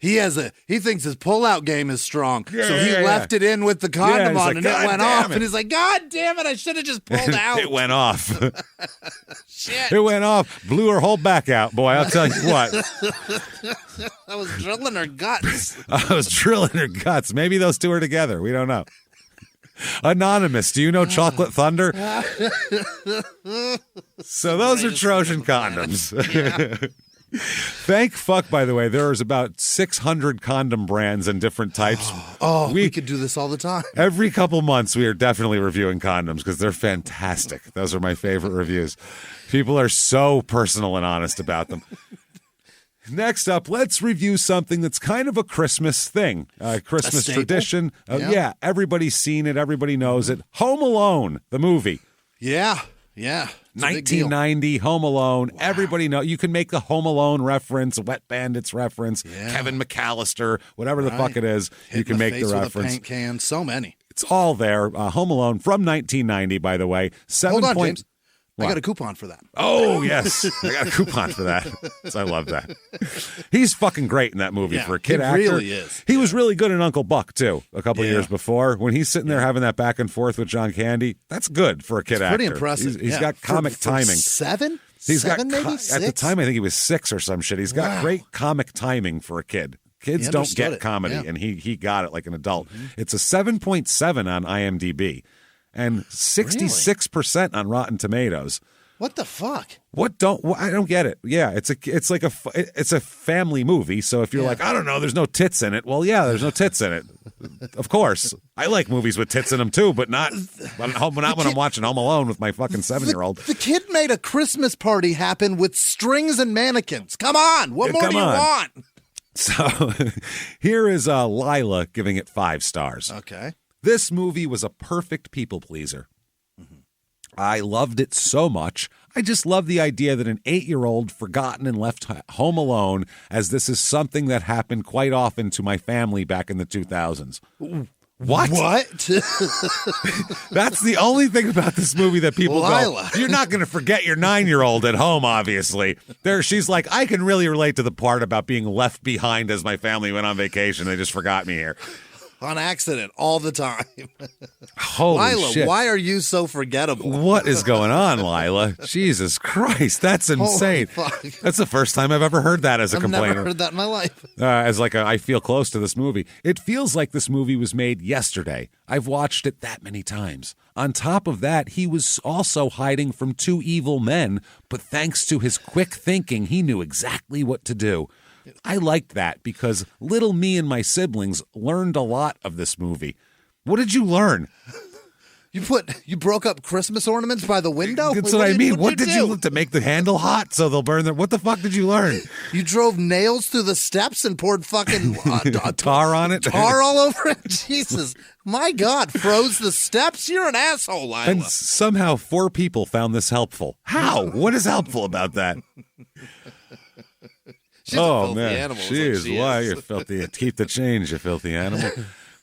He thinks his pullout game is strong, so he left it in with the condom on, and it went off. And he's like, God damn it! I should have just pulled out. It went off. Shit! It went off. Blew her whole back out, boy. I'll tell you what. I was drilling her guts. I was drilling her guts. Maybe those two are together. We don't know. Anonymous, do you know Chocolate Thunder? So those are Trojan condoms. Thank fuck, by the way, there's about 600 condom brands and different types. We could do this all the time. Every couple months, we are definitely reviewing condoms because they're fantastic. Those are my favorite reviews. People are so personal and honest about them. Next up, let's review something that's kind of a Christmas thing, Christmas tradition. Yeah, everybody's seen it. Everybody knows it. Home Alone, the movie. Yeah. Yeah. 1990, Home Alone. Wow. Everybody know. You can make the Home Alone reference, Wet Bandits reference, Kevin McAllister, whatever the fuck it is. You can make the reference. With a paint can. So many. It's all there. Home Alone from 1990, by the way. Hold on, James. I got a coupon for that. Oh, yes. I got a coupon for that. I love that. He's fucking great in that movie for a kid actor. He really is. He was really good in Uncle Buck, too, a couple of years before. When he's sitting there having that back and forth with John Candy, that's good for a kid actor. Pretty impressive. He's got comic timing. Seven? Maybe 6? At the time, I think he was 6 or some shit. He's got great comic timing for a kid. Kids don't get comedy, and he got it like an adult. Mm-hmm. It's a 7.7 on IMDb. And 66% on Rotten Tomatoes. What the fuck? I don't get it. Yeah, it's a family movie. So if you're like, I don't know, there's no tits in it. Well, yeah, there's no tits in it. Of course, I like movies with tits in them too, but not when I'm watching Home Alone with my fucking 7-year-old. The kid made a Christmas party happen with strings and mannequins. Come on, what more do you want? So here is Lila giving it 5 stars. Okay. This movie was a perfect people pleaser. Mm-hmm. I loved it so much. I just love the idea that an 8-year-old forgotten and left home alone, as this is something that happened quite often to my family back in the 2000s. What? That's the only thing about this movie that people go, you're not going to forget your 9-year-old at home, obviously. She's like, I can really relate to the part about being left behind as my family went on vacation. They just forgot me here. On accident all the time. Holy Lila, shit. Why are you so forgettable? What is going on, Lila? Jesus Christ, that's insane. That's the first time I've ever heard that as a complainer. I've never heard that in my life. I feel close to this movie. It feels like this movie was made yesterday. I've watched it that many times. On top of that, he was also hiding from 2 evil men, but thanks to his quick thinking, he knew exactly what to do. I liked that because little me and my siblings learned a lot of this movie. What did you learn? You broke up Christmas ornaments by the window? That's what I mean. What did you do to make the handle hot so they'll burn them? What the fuck did you learn? You drove nails through the steps and poured fucking tar on it? Tar all over it? Jesus. My God. Froze the steps? You're an asshole, Lila. And somehow 4 people found this helpful. How? What is helpful about that? She's a filthy animal. Why you're filthy? Keep the change, you filthy animal.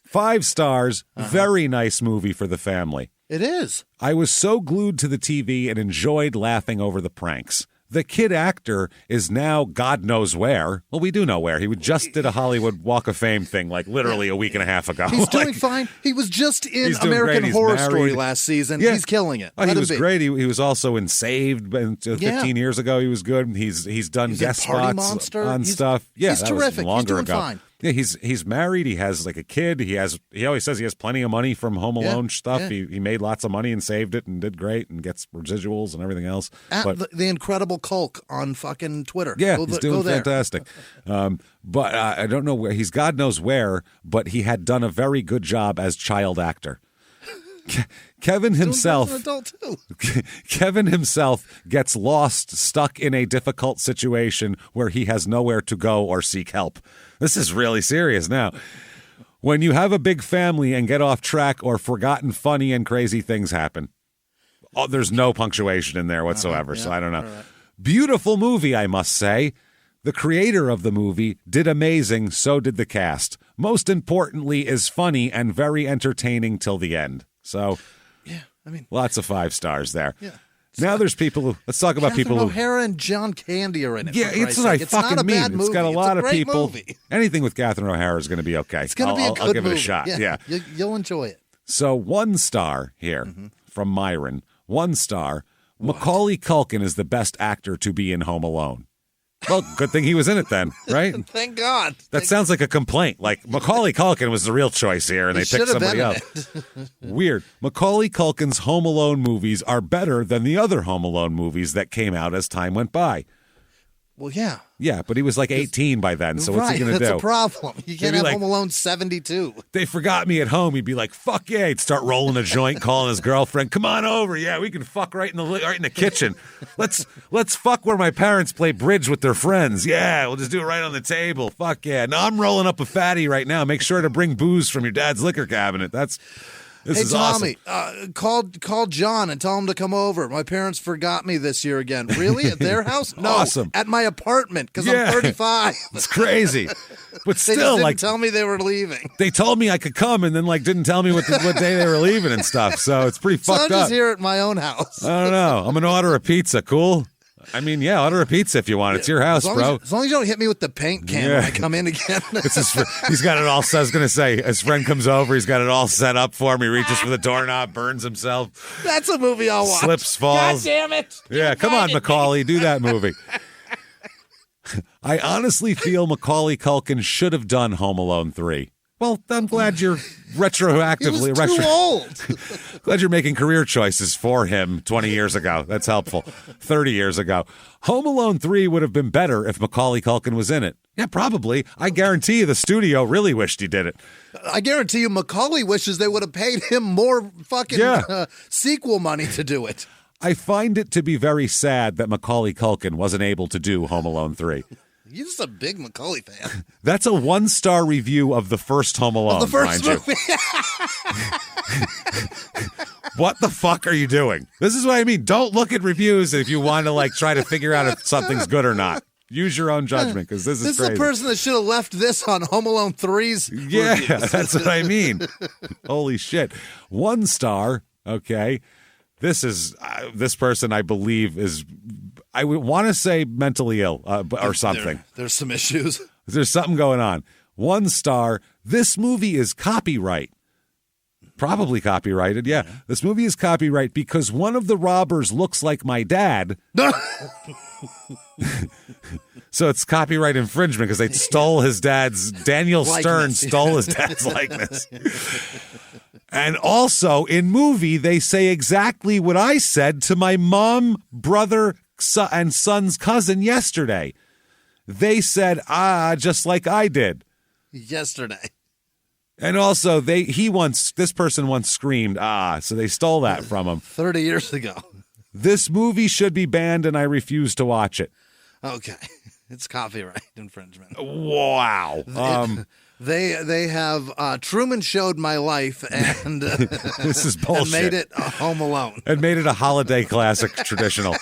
5 stars. Very nice movie for the family. It is. I was so glued to the TV and enjoyed laughing over the pranks. The kid actor is now God knows where. Well, we do know where. He just did a Hollywood Walk of Fame thing like literally a week and a half ago. He's doing fine. He was just in American Horror Story last season. Yeah. He's killing it. Oh, he was great. He was also in Saved 15 years ago. He was good. He's done guest spots on stuff. Yeah, he's terrific. He's doing fine. Yeah, he's married. He has like a kid. He always says he has plenty of money from Home Alone stuff. Yeah. He made lots of money and saved it and did great and gets residuals and everything else. But the Incredible Culk on fucking Twitter. Yeah, he's doing fantastic. But I don't know where. He's God knows where, but he had done a very good job as child actor. Kevin himself, Kevin himself gets lost, stuck in a difficult situation where he has nowhere to go or seek help. This is really serious now. When you have a big family and get off track or forgotten funny and crazy things happen. Oh, there's no punctuation in there whatsoever, so I don't know. Right. Beautiful movie, I must say. The creator of the movie did amazing, so did the cast. Most importantly, is funny and very entertaining till the end. So, lots of 5 stars there. Yeah. Now there's people. Let's talk about people who. O'Hara and John Candy are in it. Yeah, it's what I fucking mean. It's got a lot of people. Movie. Anything with Catherine O'Hara is going to be okay. It's going to be a good I'll give movie. It a shot. Yeah. You'll enjoy it. So 1 star here from Myron. 1 star. What? Macaulay Culkin is the best actor to be in Home Alone. Well, good thing he was in it then, right? Thank God. That sounds like a complaint. Like, Macaulay Culkin was the real choice here, and they picked somebody else. Weird. Macaulay Culkin's Home Alone movies are better than the other Home Alone movies that came out as time went by. Well, yeah. Yeah, but he was like 18 by then, so what's he going to do? That's a problem. You can't have Home Alone 72. They forgot me at home. He'd be like, fuck yeah. He'd start rolling a joint, calling his girlfriend, come on over. Yeah, we can fuck right in the kitchen. Let's fuck where my parents play bridge with their friends. Yeah, we'll just do it right on the table. Fuck yeah. No, I'm rolling up a fatty right now. Make sure to bring booze from your dad's liquor cabinet. This hey, is Tommy, awesome. Call John and tell him to come over. My parents forgot me this year again. Really? At their house? No, Awesome. at my apartment because I'm 35. It's crazy. But They still, just didn't tell me they were leaving. they told me I could come and then didn't tell me what day they were leaving and stuff. So it's pretty So I'm fucked up. just here at my own house. I don't know. I'm going to order a pizza. Cool? I mean, yeah, order a pizza if you want. It's your house, bro. As long as you don't hit me with the paint can when I come in again. He's got it all set. I was going to say, his friend comes over, he's got it all set up for him. He reaches for the doorknob, burns himself. That's a movie I'll watch. Slips, falls. God damn it. Yeah, come on, Macaulay, do that movie. I honestly feel Macaulay Culkin should have done Home Alone 3. Well, I'm glad you're retroactively... He was too old. Glad you're making career choices for him 20 years ago. That's helpful. 30 years ago. Home Alone 3 would have been better if Macaulay Culkin was in it. Yeah, probably. I guarantee you the studio really wished he did it. I guarantee you Macaulay wishes they would have paid him more fucking sequel money to do it. I find it to be very sad that Macaulay Culkin wasn't able to do Home Alone 3. You're just a big Macaulay fan. That's a 1-star review of the first Home Alone, the first mind movie. you. What the fuck are you doing? This is what I mean. Don't look at reviews if you want to try to figure out if something's good or not. Use your own judgment because this is crazy. This is the person that should have left this on Home Alone 3's Yeah, reviews. that's what I mean. Holy shit. 1 star, okay. This person, I believe, is... I would want to say mentally ill or something. There's some issues. There's something going on. 1 star. This movie is copyright. Probably copyrighted, yeah. This movie is copyright because one of the robbers looks like my dad. So it's copyright infringement because they stole his dad's... Daniel Stern stole his dad's likeness. And also, in movie, they say exactly what I said to my mom, brother, and son's cousin yesterday. They said, just like I did. Yesterday. And also, this person once screamed, so they stole that from him. 30 years ago. This movie should be banned, and I refuse to watch it. Okay. It's copyright infringement. Wow. They have Truman Showed My Life and this is bullshit. And made it Home Alone. And made it a holiday classic traditional.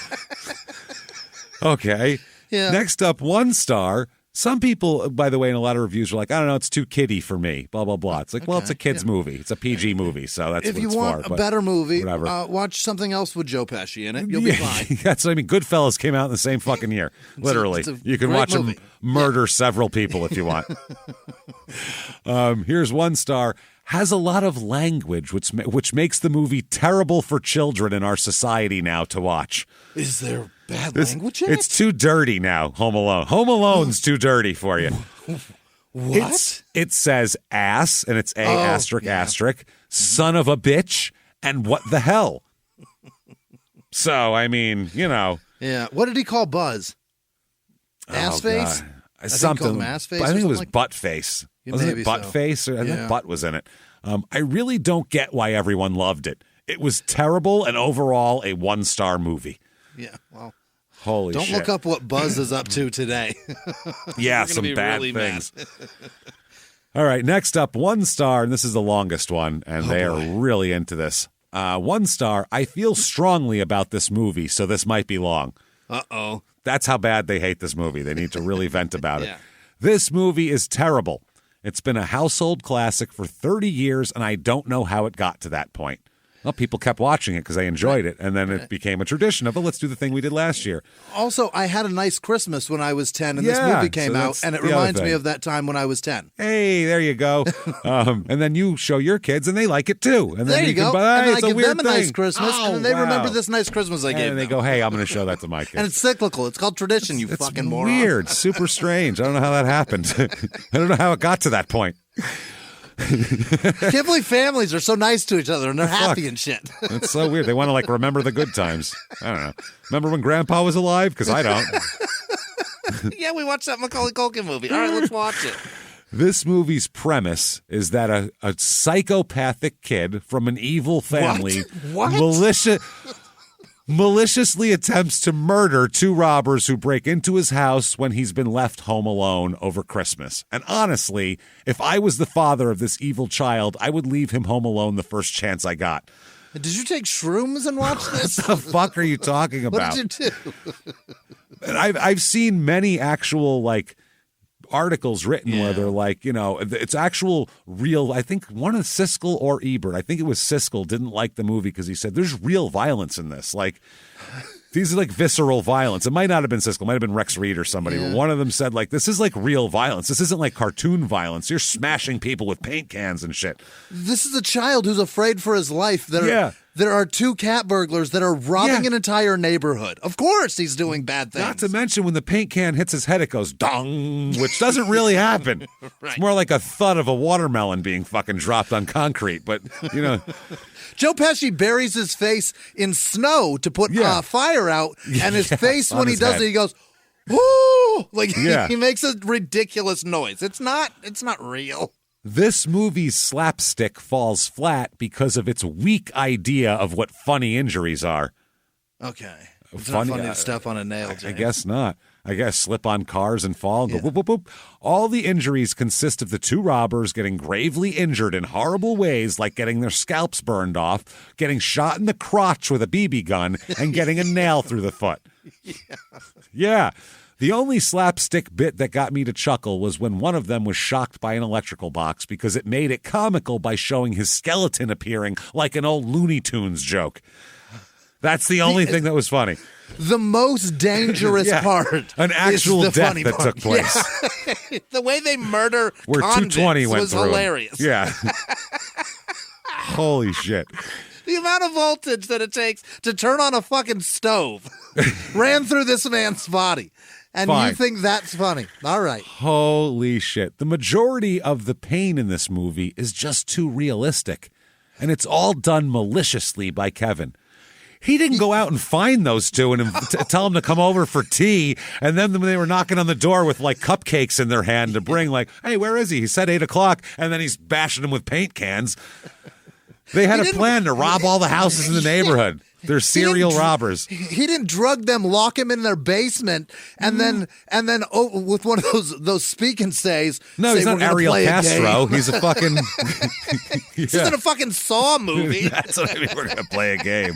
Okay. Yeah. Next up, 1 star. Some people, by the way, in a lot of reviews are like, I don't know, it's too kiddie for me, blah, blah, blah. It's like, well, it's a kid's movie. It's a PG movie, so that's what it's for. If you want a better movie, watch something else with Joe Pesci in it. You'll be fine. That's what I mean. Goodfellas came out in the same fucking year, literally. You can watch him murder several people if you want. Here's 1 star. Has a lot of language, which makes the movie terrible for children in our society now to watch. Is there bad language in it? It's too dirty now, Home Alone. Home Alone's too dirty for you. What? It says ass, and it's asterisk, son of a bitch, and what the hell? So, I mean, Yeah. What did he call Buzz? Ass face? Something. Ass face. I think it was butt face. Wasn't it butt face? I think butt was in it. I really don't get why everyone loved it. It was terrible and overall a 1-star movie. Yeah, well, holy shit. Don't look up what Buzz is up to today. Yeah, some bad things. All right, next up, 1 star, and this is the longest one, and they are really into this. 1 star, I feel strongly about this movie, so this might be long. Uh-oh. That's how bad they hate this movie. They need to really vent about it. This movie is terrible. It's been a household classic for 30 years, and I don't know how it got to that point. Well, people kept watching it because they enjoyed it, and then it became a tradition of, let's do the thing we did last year. Also, I had a nice Christmas when I was 10, and this movie came out, and it reminds me of that time when I was 10. Hey, there you go. And then you show your kids, and they like it too. And then there you go. And then I give them a nice Christmas, and then they remember this nice Christmas I gave them. And they go, hey, I'm going to show that to my kids. And it's cyclical. It's called tradition, you fucking moron. It's weird. Super strange. I don't know how that happened. I don't know how it got to that point. I can't believe families are so nice to each other and they're happy and shit. It's so weird. They want to remember the good times. I don't know. Remember when Grandpa was alive? Because I don't. Yeah, we watched that Macaulay Culkin movie. All right, let's watch it. This movie's premise is that a psychopathic kid from an evil family, What? maliciously attempts to murder two robbers who break into his house when he's been left home alone over Christmas. And honestly, if I was the father of this evil child, I would leave him home alone the first chance I got. Did you take shrooms and watch this? What the fuck are you talking about? What did you do? And I've seen many actual, like, articles written where they're like, you know, it's actual real. I think one of Siskel or Ebert, I think it was Siskel, didn't like the movie because he said there's real violence in this. Like, these are like visceral violence. It might not have been Siskel, it might have been Rex Reed or somebody, but one of them said, like, this is like real violence. This isn't like cartoon violence. You're smashing people with paint cans and shit. This is a child who's afraid for his life. There are two cat burglars that are robbing an entire neighborhood. Of course he's doing bad things. Not to mention when the paint can hits his head, it goes dong, which doesn't really happen. Right. It's more like a thud of a watermelon being fucking dropped on concrete. But, you know. Joe Pesci buries his face in snow to put fire out, and his face, when he does it, he goes, "Woo!" Like, he makes a ridiculous noise. It's not real. This movie's slapstick falls flat because of its weak idea of what funny injuries are. Okay. It's not funny to step on a nail, James. I guess not. I guess slip on cars and fall and go whoop, whoop, whoop. All the injuries consist of the two robbers getting gravely injured in horrible ways, like getting their scalps burned off, getting shot in the crotch with a BB gun, and getting a nail through the foot. Yeah. The only slapstick bit that got me to chuckle was when one of them was shocked by an electrical box because it made it comical by showing his skeleton appearing like an old Looney Tunes joke. That's the only thing that was funny. The most dangerous part, an actual is the death funny that part. took place. Yeah. The way they murder where 220 went was through hilarious. Yeah. Holy shit. The amount of voltage that it takes to turn on a fucking stove ran through this man's body. And you think that's funny. All right. Holy shit. The majority of the pain in this movie is just too realistic. And it's all done maliciously by Kevin. He didn't go out and find those two and tell them to come over for tea. And then when they were knocking on the door with like cupcakes in their hand to bring, like, hey, where is he? He said 8 o'clock. And then he's bashing them with paint cans. They had a plan to rob all the houses in the neighborhood. They're serial robbers. He didn't drug them, lock them in their basement, and then with one of those speak and says. No, he's not Ariel Castro. He's a fucking. This isn't a fucking Saw movie. That's what I mean. We're gonna play a game.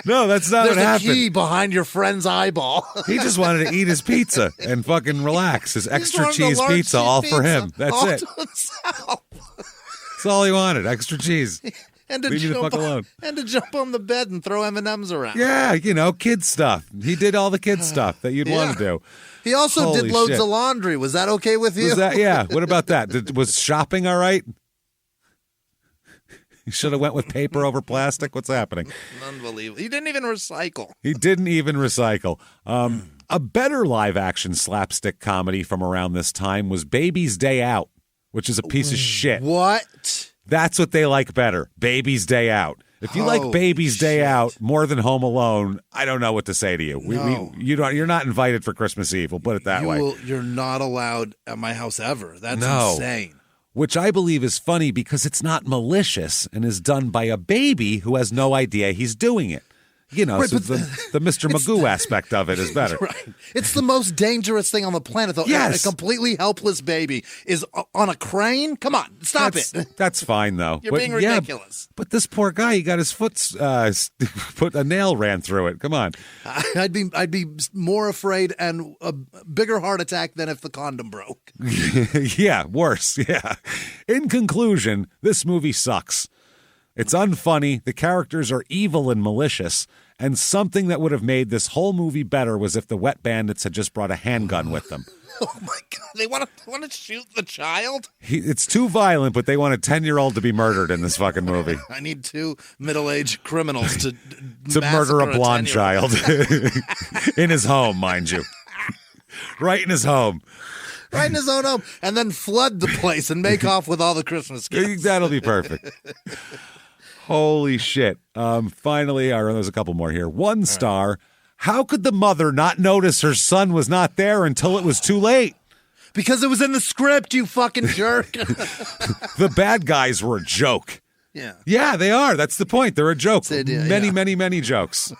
No, that's not what happened. There's a key behind your friend's eyeball. He just wanted to eat his pizza and fucking relax. His extra cheese pizza, all for him. That's it. That's all he wanted. Extra cheese. And to jump on the bed and throw M&Ms around. Yeah, you know, kid stuff. He did all the kid stuff that you'd want to do. He also did loads of laundry. Was that okay with you? What about that? Was shopping all right? You should have went with paper over plastic. What's happening? Unbelievable. He didn't even recycle. A better live-action slapstick comedy from around this time was Baby's Day Out, which is a piece of shit. What? That's what they like better. Baby's Day Out. If you like Baby's Day Out more than Home Alone, I don't know what to say to you. No. You're not invited for Christmas Eve. We'll put it that way. You're not allowed at my house ever. That's insane. Which I believe is funny because it's not malicious and is done by a baby who has no idea he's doing it. You know, right, so the Mr. Magoo aspect of it is better. Right. It's the most dangerous thing on the planet, though. Yes. A completely helpless baby is on a crane? Come on, stop it. That's fine, though. You're being ridiculous. But this poor guy, he got his foot, put a nail ran through it. Come on. I'd be more afraid and a bigger heart attack than if the condom broke. Yeah, worse. Yeah. In conclusion, this movie sucks. It's unfunny, the characters are evil and malicious, and something that would have made this whole movie better was if the Wet Bandits had just brought a handgun with them. Oh, my God. They want to shoot the child? It's too violent, but they want a 10-year-old to be murdered in this fucking movie. I need 2 middle-aged criminals to murder a blonde child. In his home, mind you. Right in his home. Right in his own home. And then flood the place and make off with all the Christmas gifts. That'll be perfect. Holy shit. Finally, there's a couple more here. 1 star. How could the mother not notice her son was not there until it was too late? Because it was in the script, you fucking jerk. The bad guys were a joke. Yeah, they are. That's the point. They're a joke. The idea, many jokes.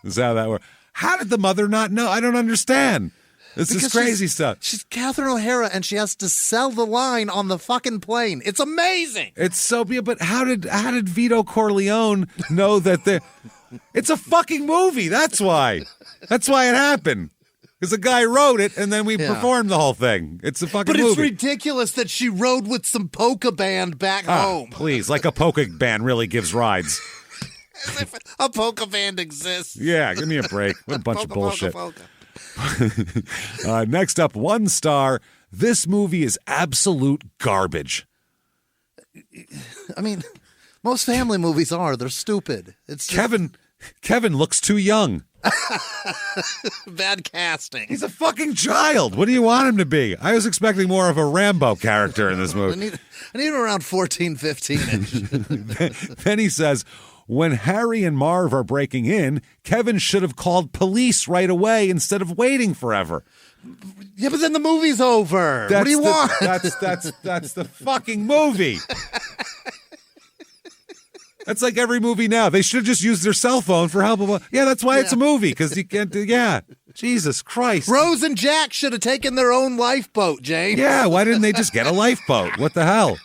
Is how that works. How did the mother not know? I don't understand. This is crazy stuff. She's Catherine O'Hara, and she has to sell the line on the fucking plane. It's amazing. It's so weird. But how did Vito Corleone know that it's a fucking movie? That's why. That's why it happened. Because the guy wrote it, and then we performed the whole thing. It's a fucking movie. But it's ridiculous that she rode with some polka band back home. Please, like a polka band really gives rides. As if a polka band exists. Yeah, give me a break. What a bunch of bullshit. Polka. Next up, 1 star. This movie is absolute garbage. I mean, most family movies are. They're stupid. It's just... Kevin looks too young. Bad casting. He's a fucking child. What do you want him to be? I was expecting more of a Rambo character in this movie. I need him around 14, 15-ish. Then he says, when Harry and Marv are breaking in, Kevin should have called police right away instead of waiting forever. Yeah, but then the movie's over. What do you want? That's the fucking movie. That's like every movie now. They should have just used their cell phone for help. Yeah, that's why it's a movie, because you can't do, Jesus Christ. Rose and Jack should have taken their own lifeboat, James. Yeah, why didn't they just get a lifeboat? What the hell?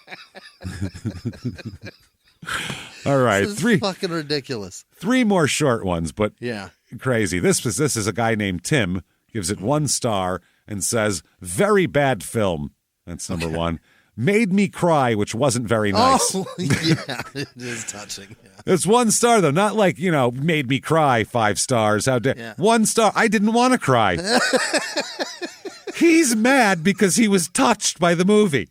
All right. This is fucking ridiculous. 3 more short ones, but yeah, crazy. This is a guy named Tim, gives it 1 star and says, very bad film. That's number 1. Made me cry, which wasn't very nice. Oh, yeah, it is touching. Yeah. It's 1 star, though. Not like, made me cry 5 stars. How dare 1 star. I didn't want to cry. He's mad because he was touched by the movie.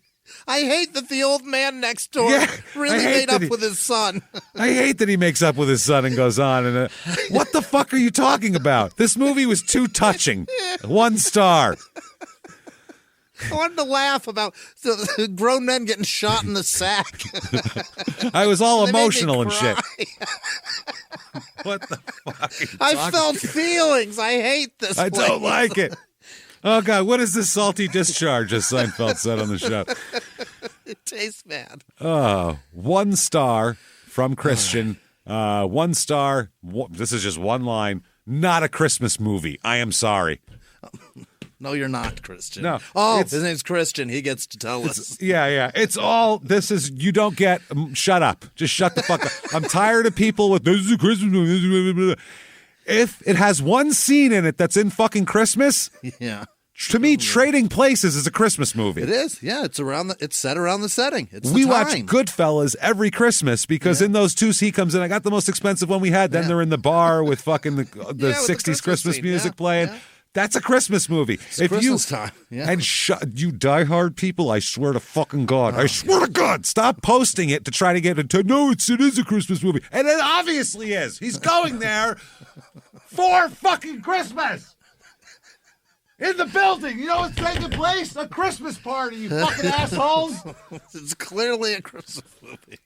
I hate that the old man next door really made up with his son. I hate that he makes up with his son and goes on. And what the fuck are you talking about? This movie was too touching. 1 star. I wanted to laugh about the grown men getting shot in the sack. I was all emotional and shit. What the fuck? I felt feelings. I hate this. I don't like it. Oh, God, what is this salty discharge, as Seinfeld said on the show? It tastes bad. 1 star from Christian. 1 star. This is just 1 line. Not a Christmas movie. I am sorry. No, you're not, Christian. No. Oh, his name's Christian. He gets to tell us. Yeah. It's all, you don't get, shut up. Just shut the fuck up. I'm tired of people with, this is a Christmas movie. If it has 1 scene in it that's in fucking Christmas, to me, Trading Places is a Christmas movie. It is. Yeah, it's set around the setting. We watch Goodfellas every Christmas because in those 2 he comes in. I got the most expensive one we had. Then they're in the bar with fucking the 60s Christmas music playing. Yeah. That's a Christmas movie. It's Christmas time. Yeah. And you diehard people, I swear to fucking God. I swear to God. Stop posting it to try to get it. No, it is a Christmas movie. And it obviously is. He's going there for fucking Christmas. In the building. You know what's taking place? A Christmas party, you fucking assholes. It's clearly a Christmas movie.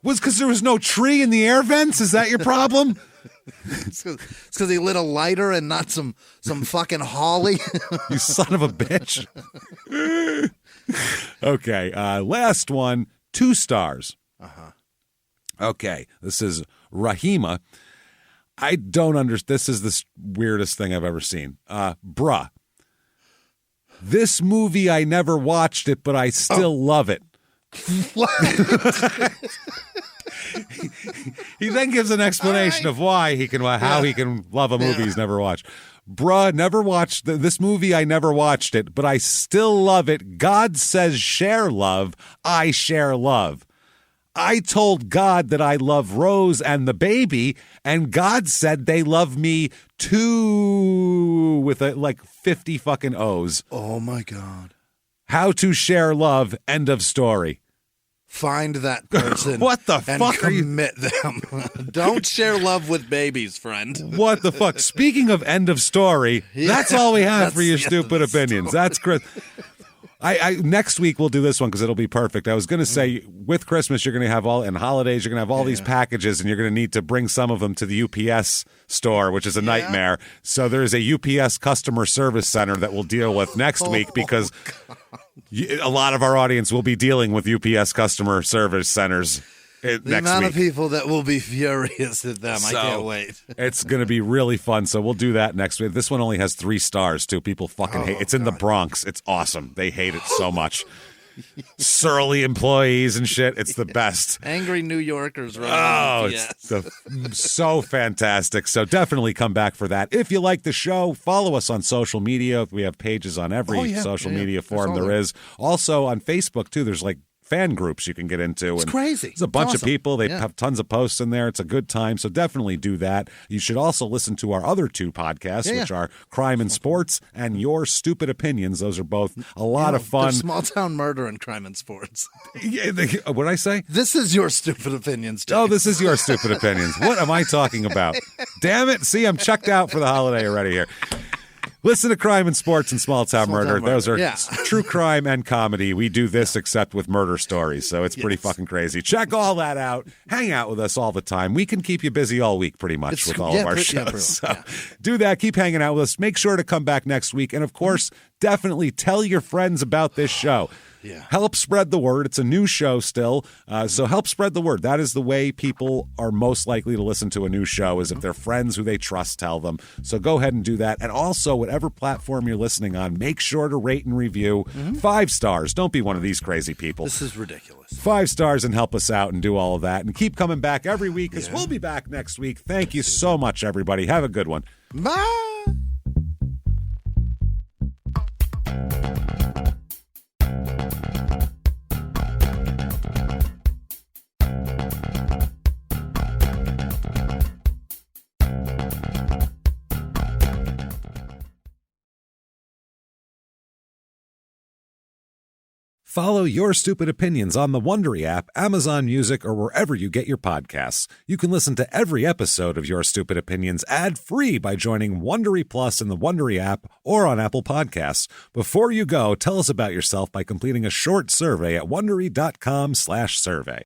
Was because there was no tree in the air vents? Is that your problem? It's because he lit a lighter and not some fucking holly. You son of a bitch. Okay, last one, 2 stars. Okay, this is Rahima. I don't understand. This is the weirdest thing I've ever seen. Bruh. This movie, I never watched it, but I still love it. What? He then gives an explanation of why he can, how he can love a movie he's never watched. Bruh, never watched this movie. I never watched it, but I still love it. God says share love. I share love. I told God that I love Rose and the baby, and God said they love me too, with like 50 fucking O's. Oh my God. How to share love. End of story. Find that person. What the and fuck commit them. Don't share love with babies, friend. What the fuck? Speaking of end of story, that's all we have for your stupid opinions. That's Chris. I next week we'll do this one because it'll be perfect. I was going to say with Christmas you're going to have and holidays you're going to have all these packages and you're going to need to bring some of them to the UPS store, which is a nightmare. So there is a UPS customer service center that we'll deal with next week because a lot of our audience will be dealing with UPS customer service centers The amount of people that will be furious at them. So, I can't wait. It's going to be really fun. So we'll do that next week. This one only has 3 stars, too. People fucking hate it. It's in the Bronx. It's awesome. They hate it so much. Surly employees and shit. It's the best. Angry New Yorkers. Right it's so fantastic. So definitely come back for that. If you like the show, follow us on social media. We have pages on every social media forum there is. Also on Facebook, too. There's like fan groups you can get into. It's crazy. There's a bunch of people. They have tons of posts in there. It's a good time. So definitely do that. You should also listen to our other 2 podcasts, which are Crime and Sports and Your Stupid Opinions. Those are both a lot of fun. Small Town Murder and Crime and Sports. What did I say? This is Your Stupid Opinions, Dave. Oh, this is Your Stupid Opinions. What am I talking about? Damn it. See, I'm checked out for the holiday already here. Listen to Crime and Sports and Small Town Murder. Those are true crime and comedy. We do this except with murder stories, so it's pretty fucking crazy. Check all that out. Hang out with us all the time. We can keep you busy all week pretty much with all of our shows. Do that. Keep hanging out with us. Make sure to come back next week. And, of course, definitely tell your friends about this show. Help spread the word. It's a new show still, so help spread the word. That is the way people are most likely to listen to a new show, is if their friends who they trust tell them. So go ahead and do that. And also, whatever platform you're listening on, make sure to rate and review. 5 stars. Don't be one of these crazy people. This is ridiculous. 5 stars and help us out and do all of that. And keep coming back every week, because we'll be back next week. Thank you so much, everybody. Have a good one. Bye. Follow Your Stupid Opinions on the Wondery app, Amazon Music, or wherever you get your podcasts. You can listen to every episode of Your Stupid Opinions ad-free by joining Wondery Plus in the Wondery app or on Apple Podcasts. Before you go, tell us about yourself by completing a short survey at Wondery.com/survey.